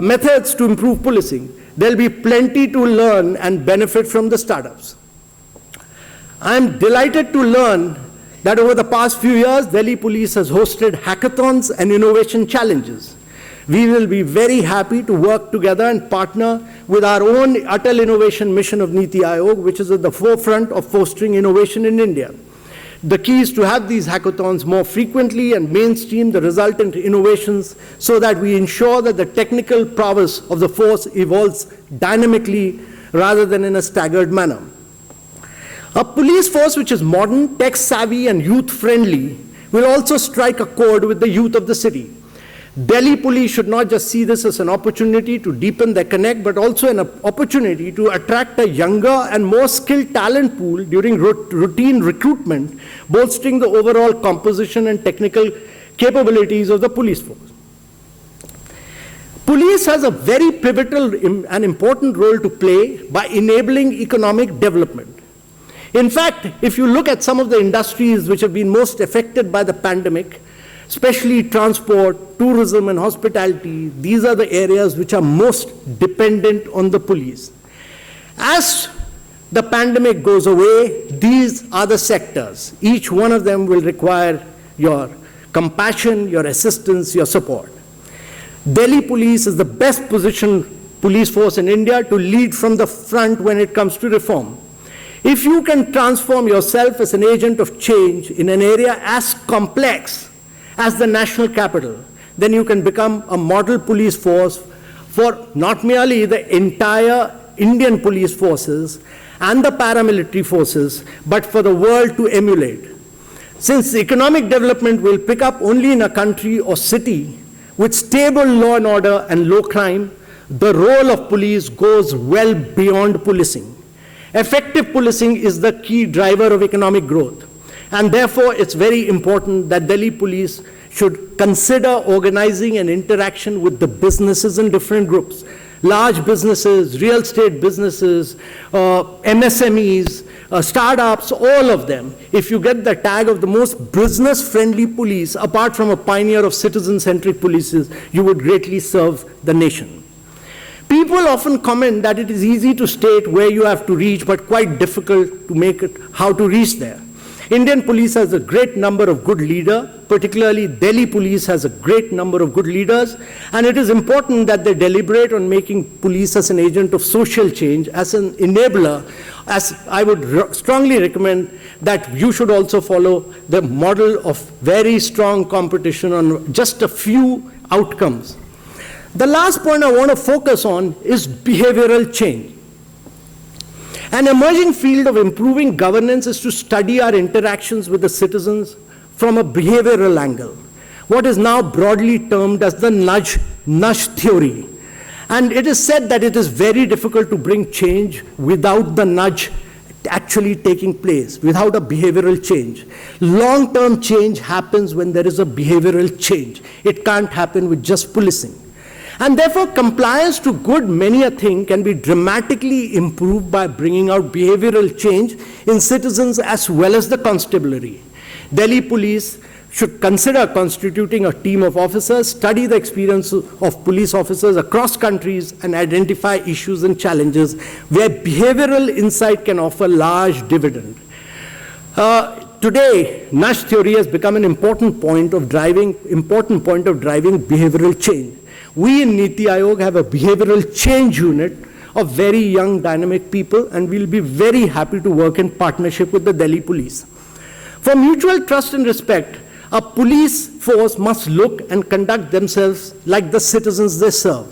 methods to improve policing. There'll be plenty to learn and benefit from the startups. I'm delighted to learn that over the past few years, Delhi police has hosted hackathons and innovation challenges. We will be very happy to work together and partner with our own Atal Innovation Mission of NITI Aayog, which is at the forefront of fostering innovation in India. The key is to have these hackathons more frequently and mainstream the resultant innovations so that we ensure that the technical prowess of the force evolves dynamically rather than in a staggered manner. A police force which is modern, tech-savvy, and youth-friendly will also strike a chord with the youth of the city. Delhi police should not just see this as an opportunity to deepen their connect, but also an opportunity to attract a younger and more skilled talent pool during routine recruitment, bolstering the overall composition and technical capabilities of the police force. Police has a very pivotal and important role to play by enabling economic development. In fact, if you look at some of the industries which have been most affected by the pandemic, especially transport, tourism, and hospitality, these are the areas which are most dependent on the police. As the pandemic goes away, these are the sectors. Each one of them will require your compassion, your assistance, your support. Delhi police is the best positioned police force in India to lead from the front when it comes to reform. If you can transform yourself as an agent of change in an area as complex as the national capital, then you can become a model police force for not merely the entire Indian police forces and the paramilitary forces, but for the world to emulate. Since economic development will pick up only in a country or city with stable law and order and low crime, the role of police goes well beyond policing. Effective policing is the key driver of economic growth, and therefore it's very important that Delhi police should consider organizing an interaction with the businesses in different groups. large businesses, real estate businesses, MSMEs, startups, all of them. If you get the tag of the most business-friendly police, apart from a pioneer of citizen-centric policies, you would greatly serve the nation. People often comment that it is easy to state where you have to reach, but quite difficult to make it how to reach there. Indian police has a great number of good leaders, particularly Delhi police has a great number of good leaders, and it is important that they deliberate on making police as an agent of social change, as an enabler, as I would strongly recommend that you should also follow the model of very strong competition on just a few outcomes. The last point I want to focus on is behavioral change. An emerging field of improving governance is to study our interactions with the citizens from a behavioral angle, what is now broadly termed as the nudge theory. And it is said that it is very difficult to bring change without the nudge actually taking place, without a behavioral change. Long-term change happens when there is a behavioral change. It can't happen with just policing. And therefore, compliance to good many a thing can be dramatically improved by bringing out behavioral change in citizens as well as the constabulary. Delhi police should consider constituting a team of officers, study the experience of police officers across countries, and identify issues and challenges where behavioral insight can offer large dividend. Today, nudge theory has become an important point of driving behavioral change. We in NITI Aayog have a behavioral change unit of very young, dynamic people, and we'll be very happy to work in partnership with the Delhi police. For mutual trust and respect, a police force must look and conduct themselves like the citizens they serve.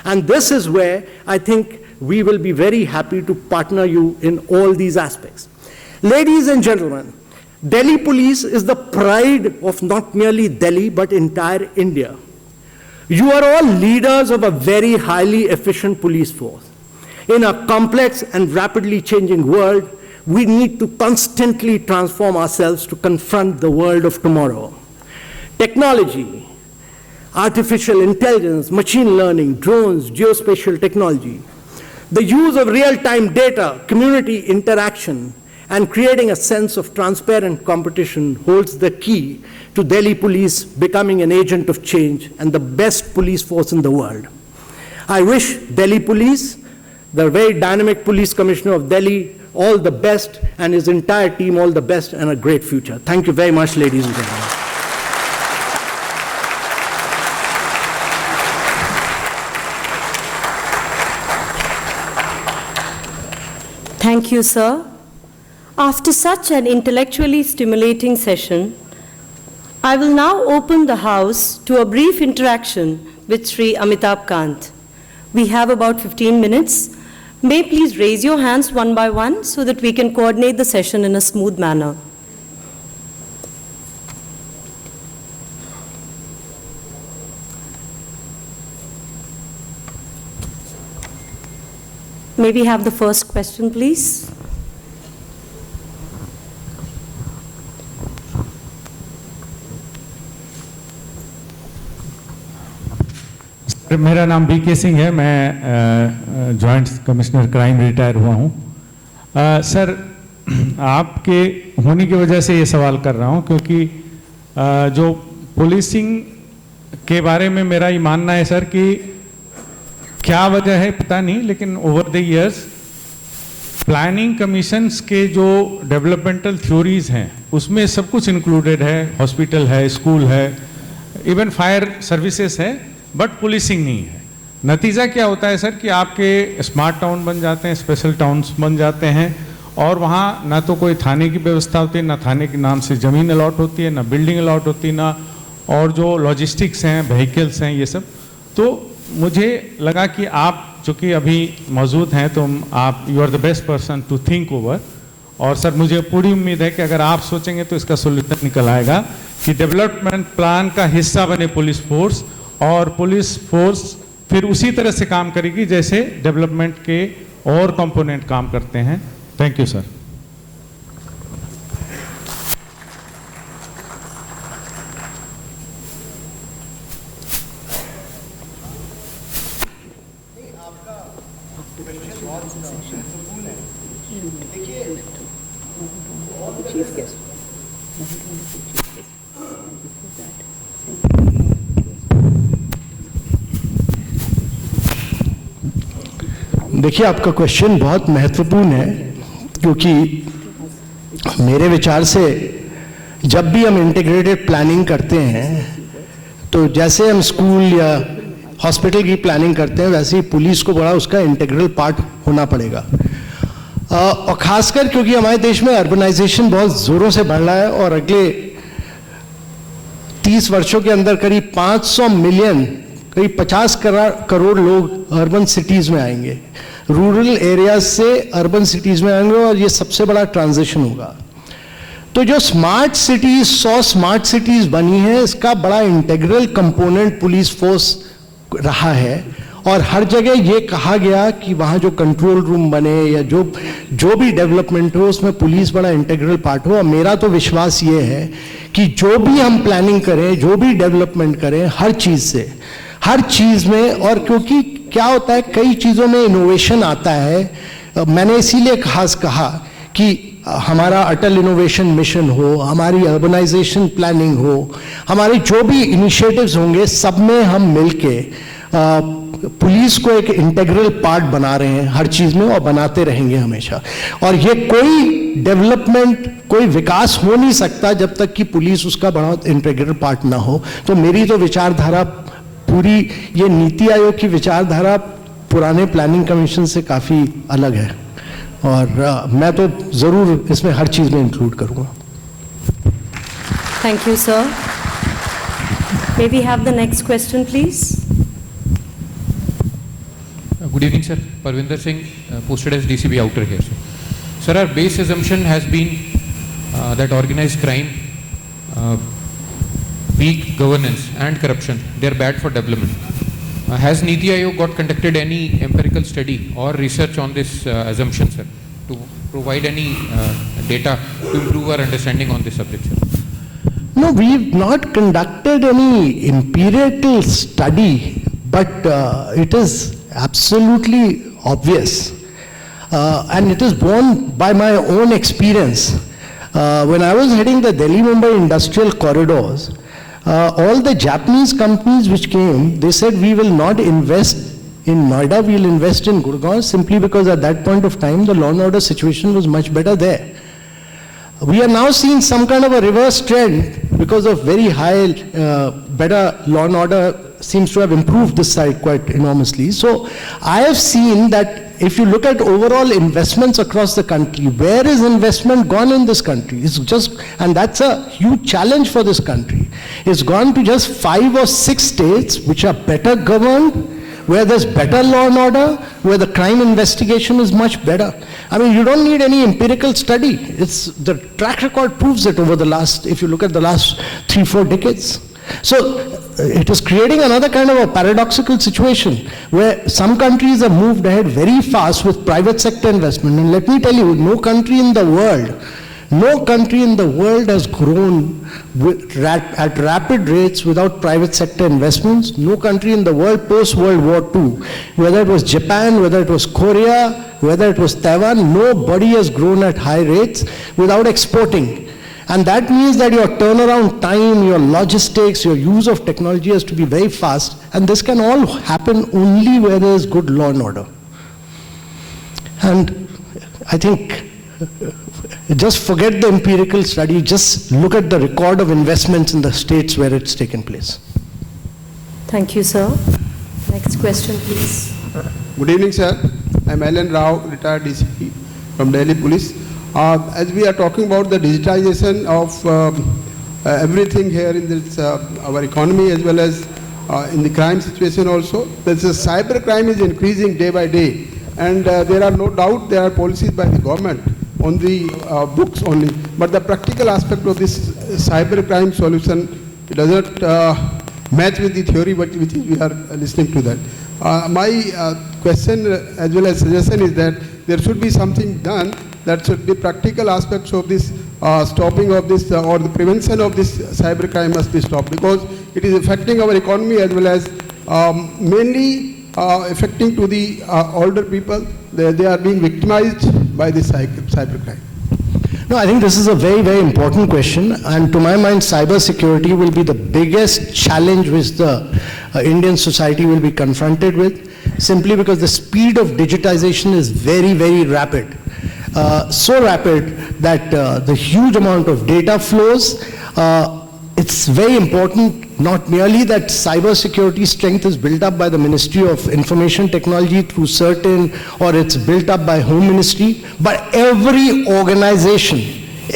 And this is where I think we will be very happy to partner you in all these aspects. Ladies and gentlemen, Delhi police is the pride of not merely Delhi, but entire India. You are all leaders of a very highly efficient police force. In a complex and rapidly changing world, we need to constantly transform ourselves to confront the world of tomorrow. Technology, artificial intelligence, machine learning, drones, geospatial technology, the use of real-time data, community interaction, and creating a sense of transparent competition holds the key to Delhi police becoming an agent of change and the best police force in the world. I wish Delhi police, the very dynamic police commissioner of Delhi, all the best, and his entire team all the best and a great future. Thank you very much, ladies and gentlemen. Thank you, sir. After such an intellectually stimulating session, I will now open the House to a brief interaction with Sri Amitabh Kant. We have about 15 minutes. May please raise your hands one by one so that we can coordinate the session in a smooth manner. May we have the first question, please? मेरा नाम BK Singh है, मैं joint commissioner crime retire हुआ हूँ। Sir, आपके होने की वजह से ये सवाल कर रहा हूँ क्योंकि जो पुलिसिंग के बारे में मेरा ये मानना है सर कि क्या वजह है पता नहीं, लेकिन over the years planning commissions के जो डेवलपमेंटल थ्योरीज हैं उसमें सब कुछ इंक्लूडेड है, हॉस्पिटल है, स्कूल है, इवन फायर सर्विसेज है, बट पुलिसिंग नहीं है। नतीजा क्या होता है सर कि आपके स्मार्ट टाउन बन जाते हैं, स्पेशल टाउन्स बन जाते हैं, और वहाँ ना तो कोई थाने की व्यवस्था होती है, ना थाने के नाम से ज़मीन अलॉट होती है, ना बिल्डिंग अलॉट होती है, ना और जो लॉजिस्टिक्स हैं, व्हीकल्स हैं, ये सब। तो मुझे लगा कि आप जो कि अभी मौजूद हैं तो आप you are the best person to think over, और सर मुझे पूरी उम्मीद है कि अगर आप सोचेंगे तो इसका सोल्यूशन निकल आएगा कि डेवलपमेंट प्लान का हिस्सा बने पुलिस फोर्स, और पुलिस फोर्स फिर उसी तरह से काम करेगी जैसे डेवलपमेंट के और कंपोनेंट काम करते हैं। Thank you sir. देखिए, आपका क्वेश्चन बहुत महत्वपूर्ण है, क्योंकि मेरे विचार से जब भी हम इंटीग्रेटेड प्लानिंग करते हैं, तो जैसे हम स्कूल या हॉस्पिटल की प्लानिंग करते हैं, वैसे ही पुलिस को बड़ा उसका इंटीग्रल पार्ट होना पड़ेगा। और खासकर क्योंकि हमारे देश में अर्बनाइजेशन बहुत जोरों से बढ़ रहा है और अगले 30 वर्षों के अंदर करीब 500 मिलियन, करीब 50 करोड़ लोग अर्बन सिटीज में आएंगे, रूरल एरियाज से अर्बन सिटीज में आएंगे, और ये सबसे बड़ा ट्रांजिशन होगा। तो जो स्मार्ट सिटीज, 100 स्मार्ट सिटीज बनी है, इसका बड़ा इंटीग्रल कंपोनेंट पुलिस फोर्स रहा है। और हर जगह ये कहा गया कि वहाँ जो कंट्रोल रूम बने या जो भी डेवलपमेंट हो, उसमें पुलिस बड़ा इंटीग्रल पार्ट हो। और मेरा तो विश्वास ये है कि जो भी हम प्लानिंग करें, जो भी डेवलपमेंट करें, हर चीज़ में, और क्योंकि क्या होता है, कई चीज़ों में इनोवेशन आता है। मैंने इसीलिए खास कहा कि हमारा अटल इनोवेशन मिशन हो, हमारी अर्बनाइजेशन प्लानिंग हो, हमारे जो भी इनिशिएटिव्स होंगे, सब में हम मिलके पुलिस को एक इंटीग्रल पार्ट बना रहे हैं हर चीज में, और बनाते रहेंगे हमेशा। और ये कोई डेवलपमेंट, कोई विकास हो नहीं सकता जब तक कि पुलिस उसका बड़ा इंटीग्रल पार्ट ना हो। तो मेरी तो विचारधारा पूरी, ये नीति आयोग की विचारधारा पुराने प्लानिंग कमीशन से काफी अलग है, और मैं तो जरूर इसमें हर चीज में इंक्लूड करूंगा। Thank you, sir. May we have the next question, please? Good evening, sir. Parvinder Singh, posted as DCP Outer here, sir. Sir, our base assumption has been that organized crime, weak governance and corruption, they are bad for development. Has NITI Aayog conducted any empirical study or research on this assumption, sir, to provide any data to improve our understanding on this subject, sir? No, we've not conducted any empirical study, but it is absolutely obvious, and it is borne by my own experience. When I was heading the Delhi-Mumbai industrial corridors, all the Japanese companies which came, they said we will not invest in Noida, we will invest in Gurgaon, simply because at that point of time the law and order situation was much better there. We are now seeing some kind of a reverse trend because of very high, better law and order seems to have improved this side quite enormously. So I have seen that if you look at overall investments across the country, where is investment gone in this country? It's just, and that's a huge challenge for this country. It's gone to just 5 or 6 states which are better governed, where there's better law and order, where the crime investigation is much better. I mean, you don't need any empirical study. The track record proves it over the last, if you look at the last 3-4 decades. So it is creating another kind of a paradoxical situation where some countries have moved ahead very fast with private sector investment. And let me tell you, no country in the world has grown at rapid rates without private sector investments. No country in the world post-World War II, whether it was Japan, whether it was Korea, whether it was Taiwan, nobody has grown at high rates without exporting. And that means that your turnaround time, your logistics, your use of technology has to be very fast. And this can all happen only where there is good law and order. And I think just forget the empirical study, just look at the record of investments in the states where it's taken place. Thank you, sir. Next question, please. Good evening, sir. I'm Alan Rao, retired DCP from Delhi Police. As we are talking about the digitization of everything here in this, our economy as well as in the crime situation also, cyber crime is increasing day by day, and there are no doubt there are policies by the government on the books only, but the practical aspect of this cyber crime solution, it does not match with the theory which we are listening to that. My question as well as suggestion is that there should be something done that should be practical aspects of this stopping of this or the prevention of this cyber crime must be stopped, because it is affecting our economy as well as mainly affecting to the older people. They are being victimized by this cyber crime. No, I think this is a very, very important question, and to my mind, cybersecurity will be the biggest challenge which the Indian society will be confronted with, simply because the speed of digitization is very, very rapid. So rapid that the huge amount of data flows. It's very important not merely that cybersecurity strength is built up by the Ministry of Information Technology through certain, or it's built up by Home Ministry, but every organization,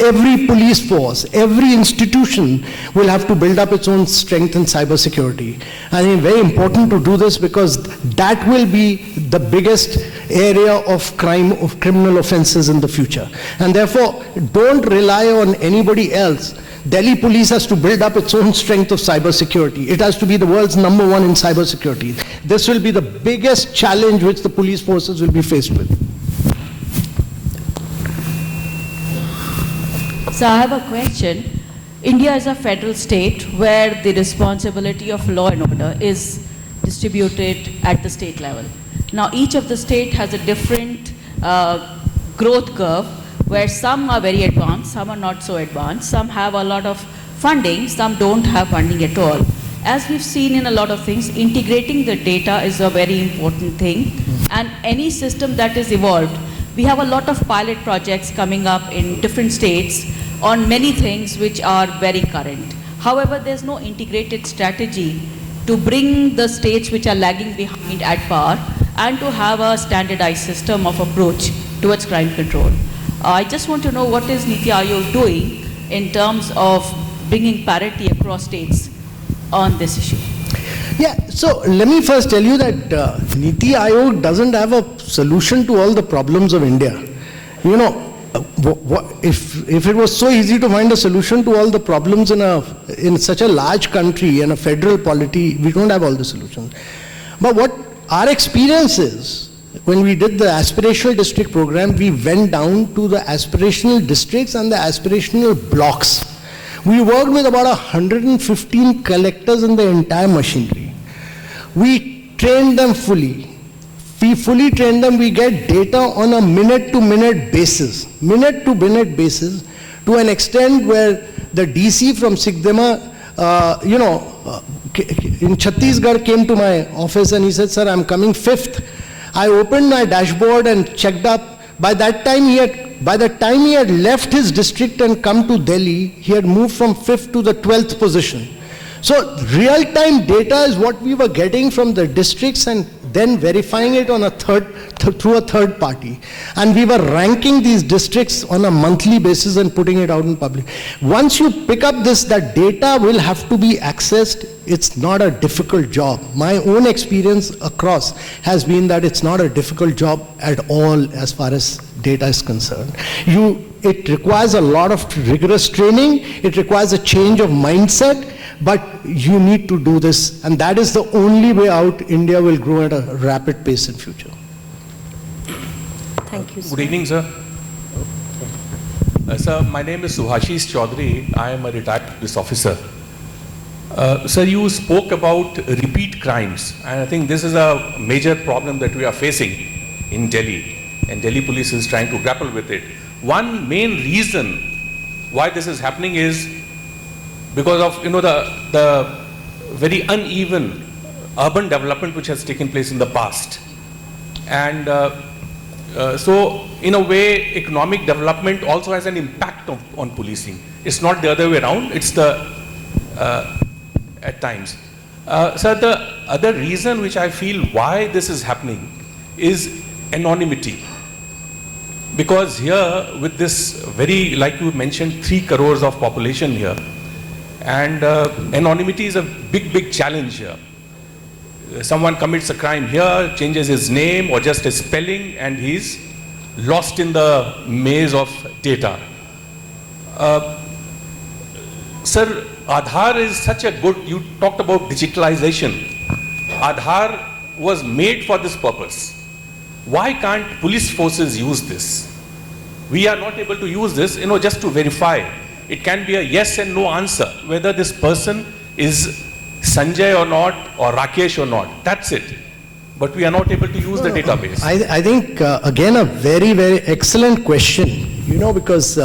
every police force, every institution will have to build up its own strength in cybersecurity. I think very important to do this because that will be the biggest area of crime, of criminal offenses in the future. And therefore, don't rely on anybody else. Delhi police has to build up its own strength of cybersecurity. It has to be the world's #1 in cybersecurity. This will be the biggest challenge which the police forces will be faced with. So I have a question. India is a federal state where the responsibility of law and order is distributed at the state level. Now each of the state has a different growth curve, where some are very advanced, some are not so advanced, some have a lot of funding, some don't have funding at all. As we've seen in a lot of things, integrating the data is a very important thing, and any system that is evolved, we have a lot of pilot projects coming up in different states on many things which are very current. However, there's no integrated strategy to bring the states which are lagging behind at par and to have a standardized system of approach towards crime control. I just want to know what is NITI Aayog doing in terms of bringing parity across states on this issue. Yeah, so let me first tell you that NITI Aayog doesn't have a solution to all the problems of India. You know, if it was so easy to find a solution to all the problems in such a large country and a federal polity, we don't have all the solutions. But what our experience is, when we did the aspirational district program, we went down to the aspirational districts and the aspirational blocks. We worked with about 115 collectors in the entire machinery. We trained them fully. We fully trained them. We get data on a minute-to-minute basis, to an extent where the DC from Sikdema, in Chhattisgarh came to my office and he said, "Sir, I'm coming 5th. I opened my dashboard and checked up. By the time he had left his district and come to Delhi, he had moved from 5th to the 12th position. So real-time data is what we were getting from the districts and then verifying it on through a third party. And we were ranking these districts on a monthly basis and putting it out in public. Once you pick up this, that data will have to be accessed. It's not a difficult job. My own experience across has been that it's not a difficult job at all as far as data is concerned. It requires a lot of rigorous training. It requires a change of mindset. But you need to do this, and that is the only way out. India will grow at a rapid pace in future. Thank you, sir. Good evening, sir. Sir, my name is Subhashish Chaudhary. I am a retired police officer. Sir, you spoke about repeat crimes, and I think this is a major problem that we are facing in Delhi, and Delhi police is trying to grapple with it. One main reason why this is happening is because of the very uneven urban development which has taken place in the past, and so in a way economic development also has an impact on policing. It's not the other way around, it's the at times. Sir, the other reason which I feel why this is happening is anonymity, because here with this very, like you mentioned, 3 crores of population here, and anonymity is a big challenge here. Someone commits a crime here, changes his name or just his spelling, and he's lost in the maze of data. Sir, Aadhaar is such a good, you talked about digitalization. Aadhaar was made for this purpose. Why can't police forces use this? We are not able to use this, just to verify. It can be a yes and no answer, whether this person is Sanjay or not, or Rakesh or not. That's it. But we are not able to use the database. I think, again, a very, very excellent question, because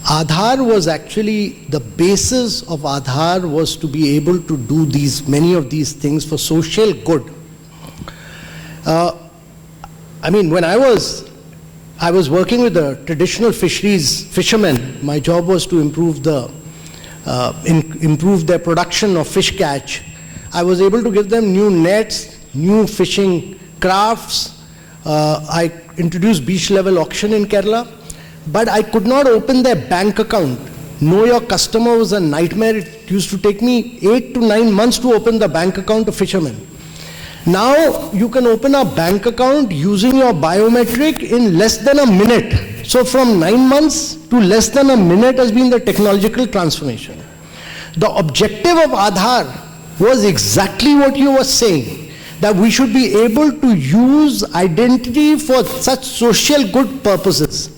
Aadhaar was actually, the basis of Aadhaar was to be able to do many of these things for social good. I mean, when I was working with the traditional fishermen. My job was to improve their production of fish catch. I was able to give them new nets, new fishing crafts. I introduced beach level auction in Kerala, but I could not open their bank account. Know your customer was a nightmare. It used to take me 8 to 9 months to open the bank account of fishermen. Now you can open a bank account using your biometric in less than a minute. So from 9 months to less than a minute has been the technological transformation. The objective of Aadhaar was exactly what you were saying, that we should be able to use identity for such social good purposes.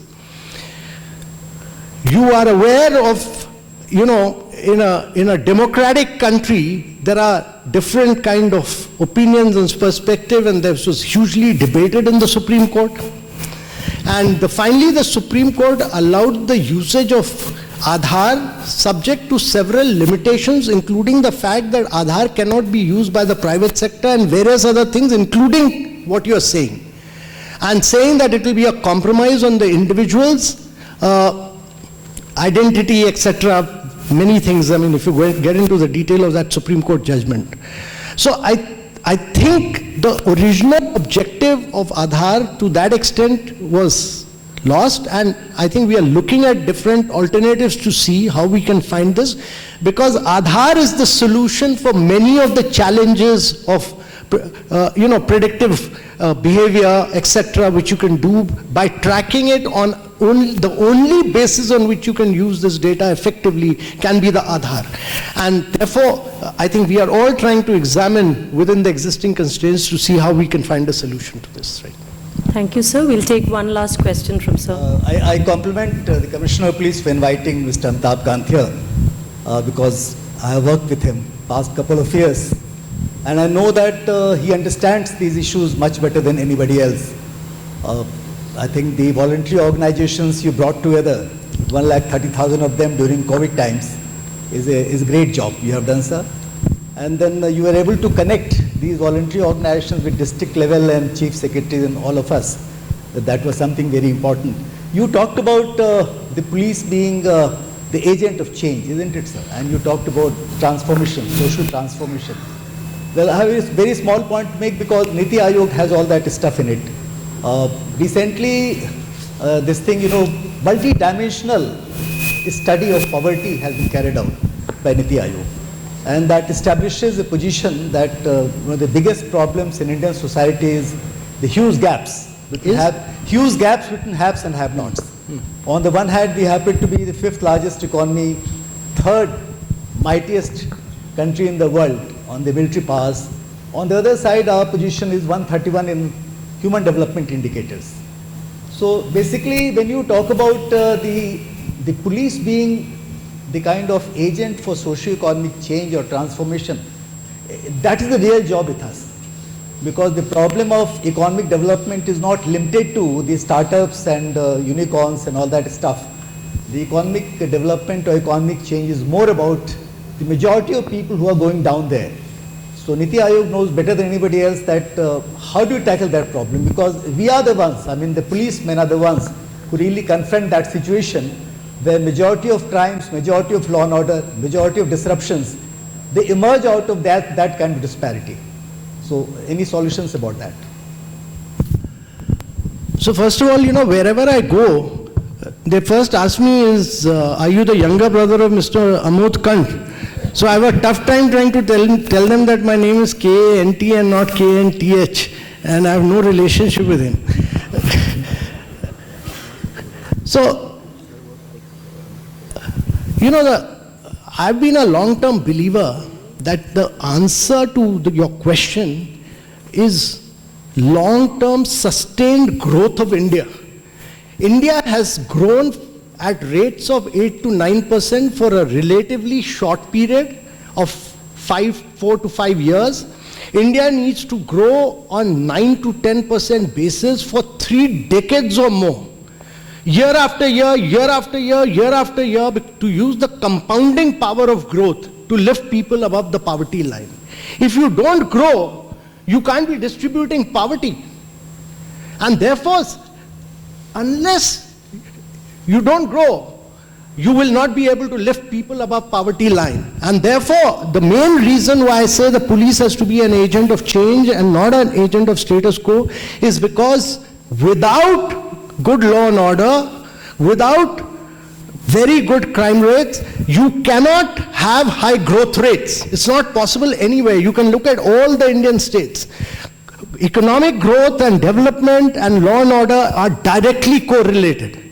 You are aware of, in a democratic country, there are different kind of opinions and perspective, and this was hugely debated in the Supreme Court. And finally, the Supreme Court allowed the usage of Aadhaar subject to several limitations, including the fact that Aadhaar cannot be used by the private sector and various other things, including what you are saying. And saying that it will be a compromise on the individual's identity, etc., many things. I mean, if you get into the detail of that Supreme Court judgment. So I think the original objective of Aadhaar to that extent was lost, and I think we are looking at different alternatives to see how we can find this, because Aadhaar is the solution for many of the challenges of predictive behavior, etc., which you can do by tracking it on the only basis on which you can use this data effectively can be the Aadhaar. And therefore, I think we are all trying to examine within the existing constraints to see how we can find a solution to this. Right? Thank you, sir. We'll take one last question from sir. I compliment the Commissioner of Police for inviting Mr. Amitabh Kant here because I have worked with him past couple of years. And I know that he understands these issues much better than anybody else. I think the voluntary organizations you brought together, 130,000 of them during COVID times, is a great job you have done, sir. And then you were able to connect these voluntary organizations with district level and chief secretaries and all of us. That was something very important. You talked about the police being the agent of change, isn't it, sir? And you talked about transformation, social transformation. Well, I have a very small point to make because NITI Aayog has all that stuff in it. Recently, this thing, multi-dimensional study of poverty has been carried out by NITI Aayog. And that establishes a position that one of the biggest problems in Indian society is the huge gaps between haves and have-nots. On the one hand, we happen to be the 5th largest economy, 3rd mightiest country in the world on the military powers. On the other side, our position is 131 in human development indicators. So basically, when you talk about the police being the kind of agent for socio-economic change or transformation, that is the real job with us. Because the problem of economic development is not limited to the startups and unicorns and all that stuff. The economic development or economic change is more about the majority of people who are going down there. So NITI Aayog knows better than anybody else that how do you tackle that problem, because we are the ones, the policemen are the ones who really confront that situation where majority of crimes, majority of law and order, majority of disruptions, they emerge out of that kind of disparity. So any solutions about that? So first of all, wherever I go, they first ask me are you the younger brother of Mr. Amitabh Kant? So I have a tough time trying to tell them that my name is K-A-N-T and not K-N-T-H, and I have no relationship with him. So, I've been a long-term believer that the answer to your question is long-term sustained growth of India. India has grown at rates of 8 to 9% for a relatively short period of 4 to 5 years. India needs to grow on 9 to 10% basis for 3 decades or more. year after year, year after year, year after year, to use the compounding power of growth to lift people above the poverty line. If you don't grow, you can't be distributing poverty. And therefore, unless you don't grow, you will not be able to lift people above poverty line. And therefore, the main reason why I say the police has to be an agent of change and not an agent of status quo is because without good law and order, without very good crime rates, you cannot have high growth rates. It's not possible anywhere. You can look at all the Indian states. Economic growth and development and law and order are directly correlated.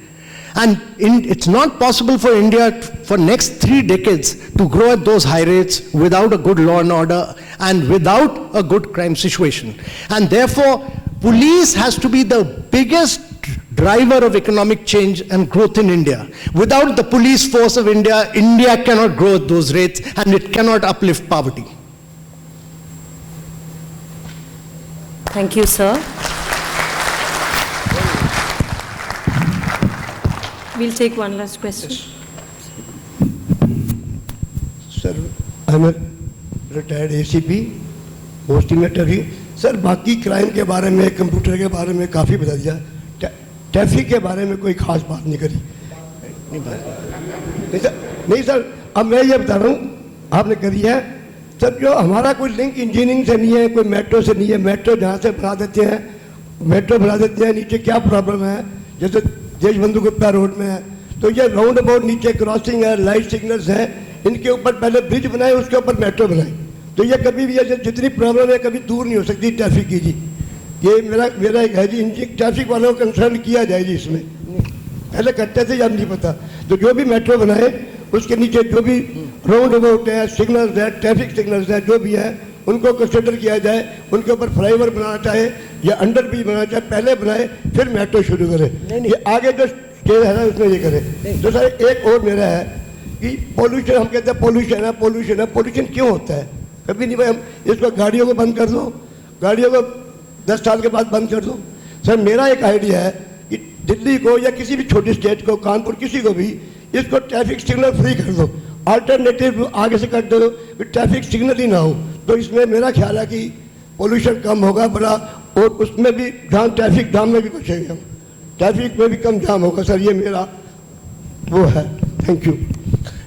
And it's not possible for India for next 3 decades to grow at those high rates without a good law and order and without a good crime situation. And therefore, police has to be the biggest driver of economic change and growth in India. Without the police force of India, India cannot grow at those rates and it cannot uplift poverty. Thank you, sir. We'll take one last question. Sir, I'm a retired ACP, posting में Tuffy. Sir बाकी crime के बारे में, computer के बारे में काफ़ी बता दिया. ट्रैफिक के बारे में कोई खास बात नहीं करी. नहीं सर, अब मैं ये बता रहा हूँ, आपने करी है. सर जो हमारा कोई लिंक इंजीनियरिंग से नहीं है, कोई मेट्रो से नहीं है. मेट्रो जहाँ से बना देते हैं, मेट्रो बना देते हैं, नीचे क्या प्रॉब्लम है? जैसे देश बंधु गुप्ता रोड में है, तो ये राउंड अबाउट नीचे क्रॉसिंग है, लाइट सिग्नल्स हैं, इनके ऊपर पहले ब्रिज बनाए, उसके ऊपर मेट्रो बनाए. तो ये कभी भी ऐसे जितनी प्रॉब्लम है कभी दूर नहीं हो सकती ट्रैफिक की जी. ये मेरा एक है जी, ट्रैफिक वालों को कंसर्न किया जाए जी इसमें. पहले करते थे या नहीं पता. तो जो भी मेट्रो बनाए उसके नीचे जो भी राउंड अबाउट है, सिग्नल्स है, ट्रैफिक सिग्नल्स है, जो भी है उनको कंसिडर किया जाए. उनके ऊपर फ्लाईओवर बनाना चाहे या अंडर ब्रिज बनाना चाहे, पहले बनाए फिर मेट्रो शुरू करें. ये आगे जो स्टेज है ना उसमें ये करें. तो सर एक और मेरा है कि पोल्यूशन, हम कहते हैं पोल्यूशन है, पोल्यूशन है. पोल्यूशन क्यों होता है? कभी नहीं भाई, हम इसको गाड़ियों को बंद कर दो, गाड़ियों को 10 साल के बाद बंद कर दो. सर मेरा एक आइडिया है कि दिल्ली को या किसी भी छोटी स्टेट को, कानपुर, किसी को भी इसको ट्रैफिक सिग्नल फ्री कर दो. अल्टरनेटिव आगे से कर दो कि ट्रैफिक सिग्नल ही ना हो. तो इसमें मेरा ख्याल है कि पोल्यूशन कम होगा बड़ा, और उसमें भी जाम, ट्रैफिक जाम में भी बचेंगे हम, ट्रैफिक में भी कम जाम होगा. सर ये मेरा वो है. Thank you.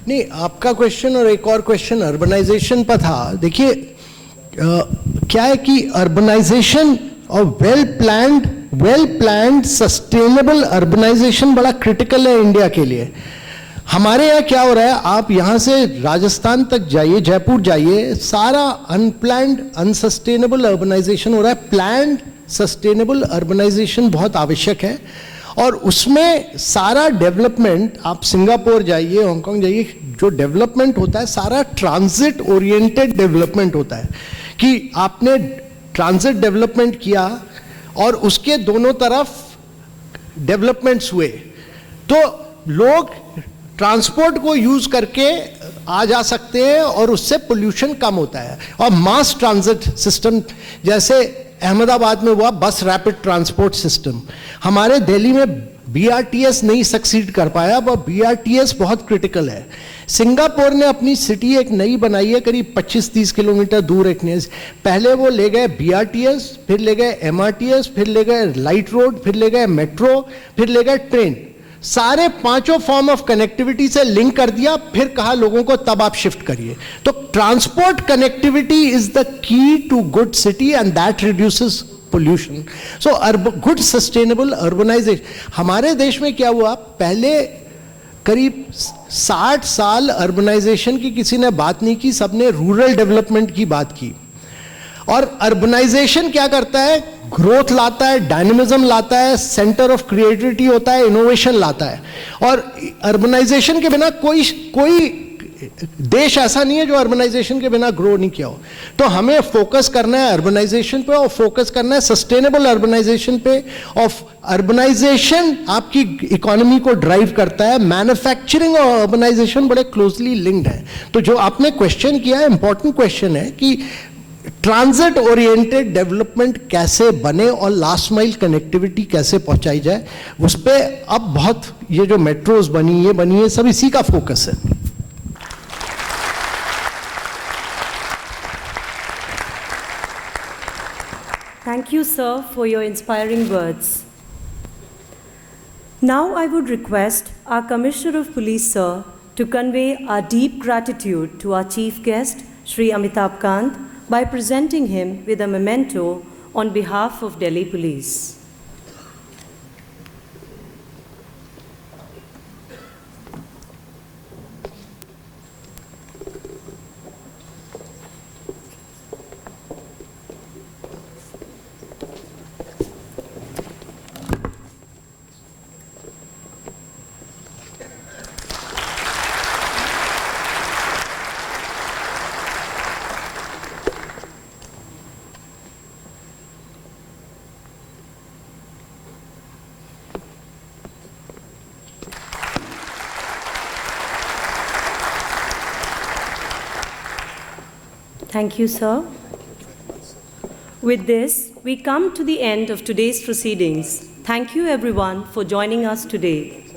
नहीं, आपका क्वेश्चन और एक और क्वेश्चन अर्बनाइजेशन पर था. देखिए क्या है कि अर्बनाइजेशन और वेल प्लान्ड सस्टेनेबल अर्बनाइजेशन बड़ा क्रिटिकल है इंडिया के लिए. हमारे यहाँ क्या हो रहा है, आप यहाँ से राजस्थान तक जाइए, जयपुर जाइए, सारा अनप्लैंड अनसस्टेनेबल अर्बनाइजेशन हो रहा है. प्लैंड सस्टेनेबल अर्बनाइजेशन बहुत आवश्यक है. और उसमें सारा डेवलपमेंट, आप सिंगापुर जाइए, हांगकांग जाइए, जो डेवलपमेंट होता है सारा ट्रांजिट ओरिएंटेड डेवलपमेंट होता है. कि आपने ट्रांजिट डेवलपमेंट किया और उसके दोनों तरफ डेवलपमेंट्स हुए, तो लोग ट्रांसपोर्ट को यूज करके आ जा सकते हैं और उससे पोल्यूशन कम होता है. और मास ट्रांजिट सिस्टम, जैसे अहमदाबाद में हुआ बस रैपिड ट्रांसपोर्ट सिस्टम, हमारे दिल्ली में बीआरटीएस नहीं सक्सीड कर पाया. और बीआरटीएस बहुत क्रिटिकल है. सिंगापुर ने अपनी सिटी एक नई बनाई है, करीब 25-30 किलोमीटर दूर एक ने. पहले वो ले गए बीआरटीएस, फिर ले गए एमआरटीएस, फिर ले गए लाइट रोड, फिर ले गए मेट्रो, फिर ले गए ट्रेन. सारे 5 फॉर्म ऑफ कनेक्टिविटी से लिंक कर दिया, फिर कहा लोगों को तब आप शिफ्ट करिए. तो transport connectivity is the key to good city and that reduces pollution. So good sustainable urbanisation. हमारे देश में क्या हुआ, पहले करीब 60 साल अर्बनाइजेशन की किसी ने बात नहीं की, सबने रूरल डेवलपमेंट की बात की. और अर्बनाइजेशन क्या करता है, ग्रोथ लाता है, डायनेमिज्म लाता है, सेंटर ऑफ क्रिएटिविटी होता है, इनोवेशन लाता है. और अर्बनाइजेशन के बिना कोई देश ऐसा नहीं है जो अर्बनाइजेशन के बिना ग्रो नहीं किया हो. तो हमें फोकस करना है अर्बनाइजेशन पे, और फोकस करना है सस्टेनेबल अर्बनाइजेशन पे. और अर्बनाइजेशन आपकी इकोनॉमी को ड्राइव करता है. मैन्युफैक्चरिंग और अर्बनाइजेशन बड़े क्लोजली लिंक्ड है. तो जो आपने क्वेश्चन किया है, इंपॉर्टेंट क्वेश्चन है कि ट्रांजिट ओरिएंटेड डेवलपमेंट कैसे बने और लास्ट माइल कनेक्टिविटी कैसे पहुंचाई जाए, उस पर अब बहुत ये जो मेट्रोज बनी है सब इसी का फोकस है. Thank you, sir, for your inspiring words. Now I would request our Commissioner of Police, sir, to convey our deep gratitude to our chief guest, Shri Amitabh Kant, by presenting him with a memento on behalf of Delhi Police. Thank you, sir. With this, we come to the end of today's proceedings. Thank you, everyone, for joining us today.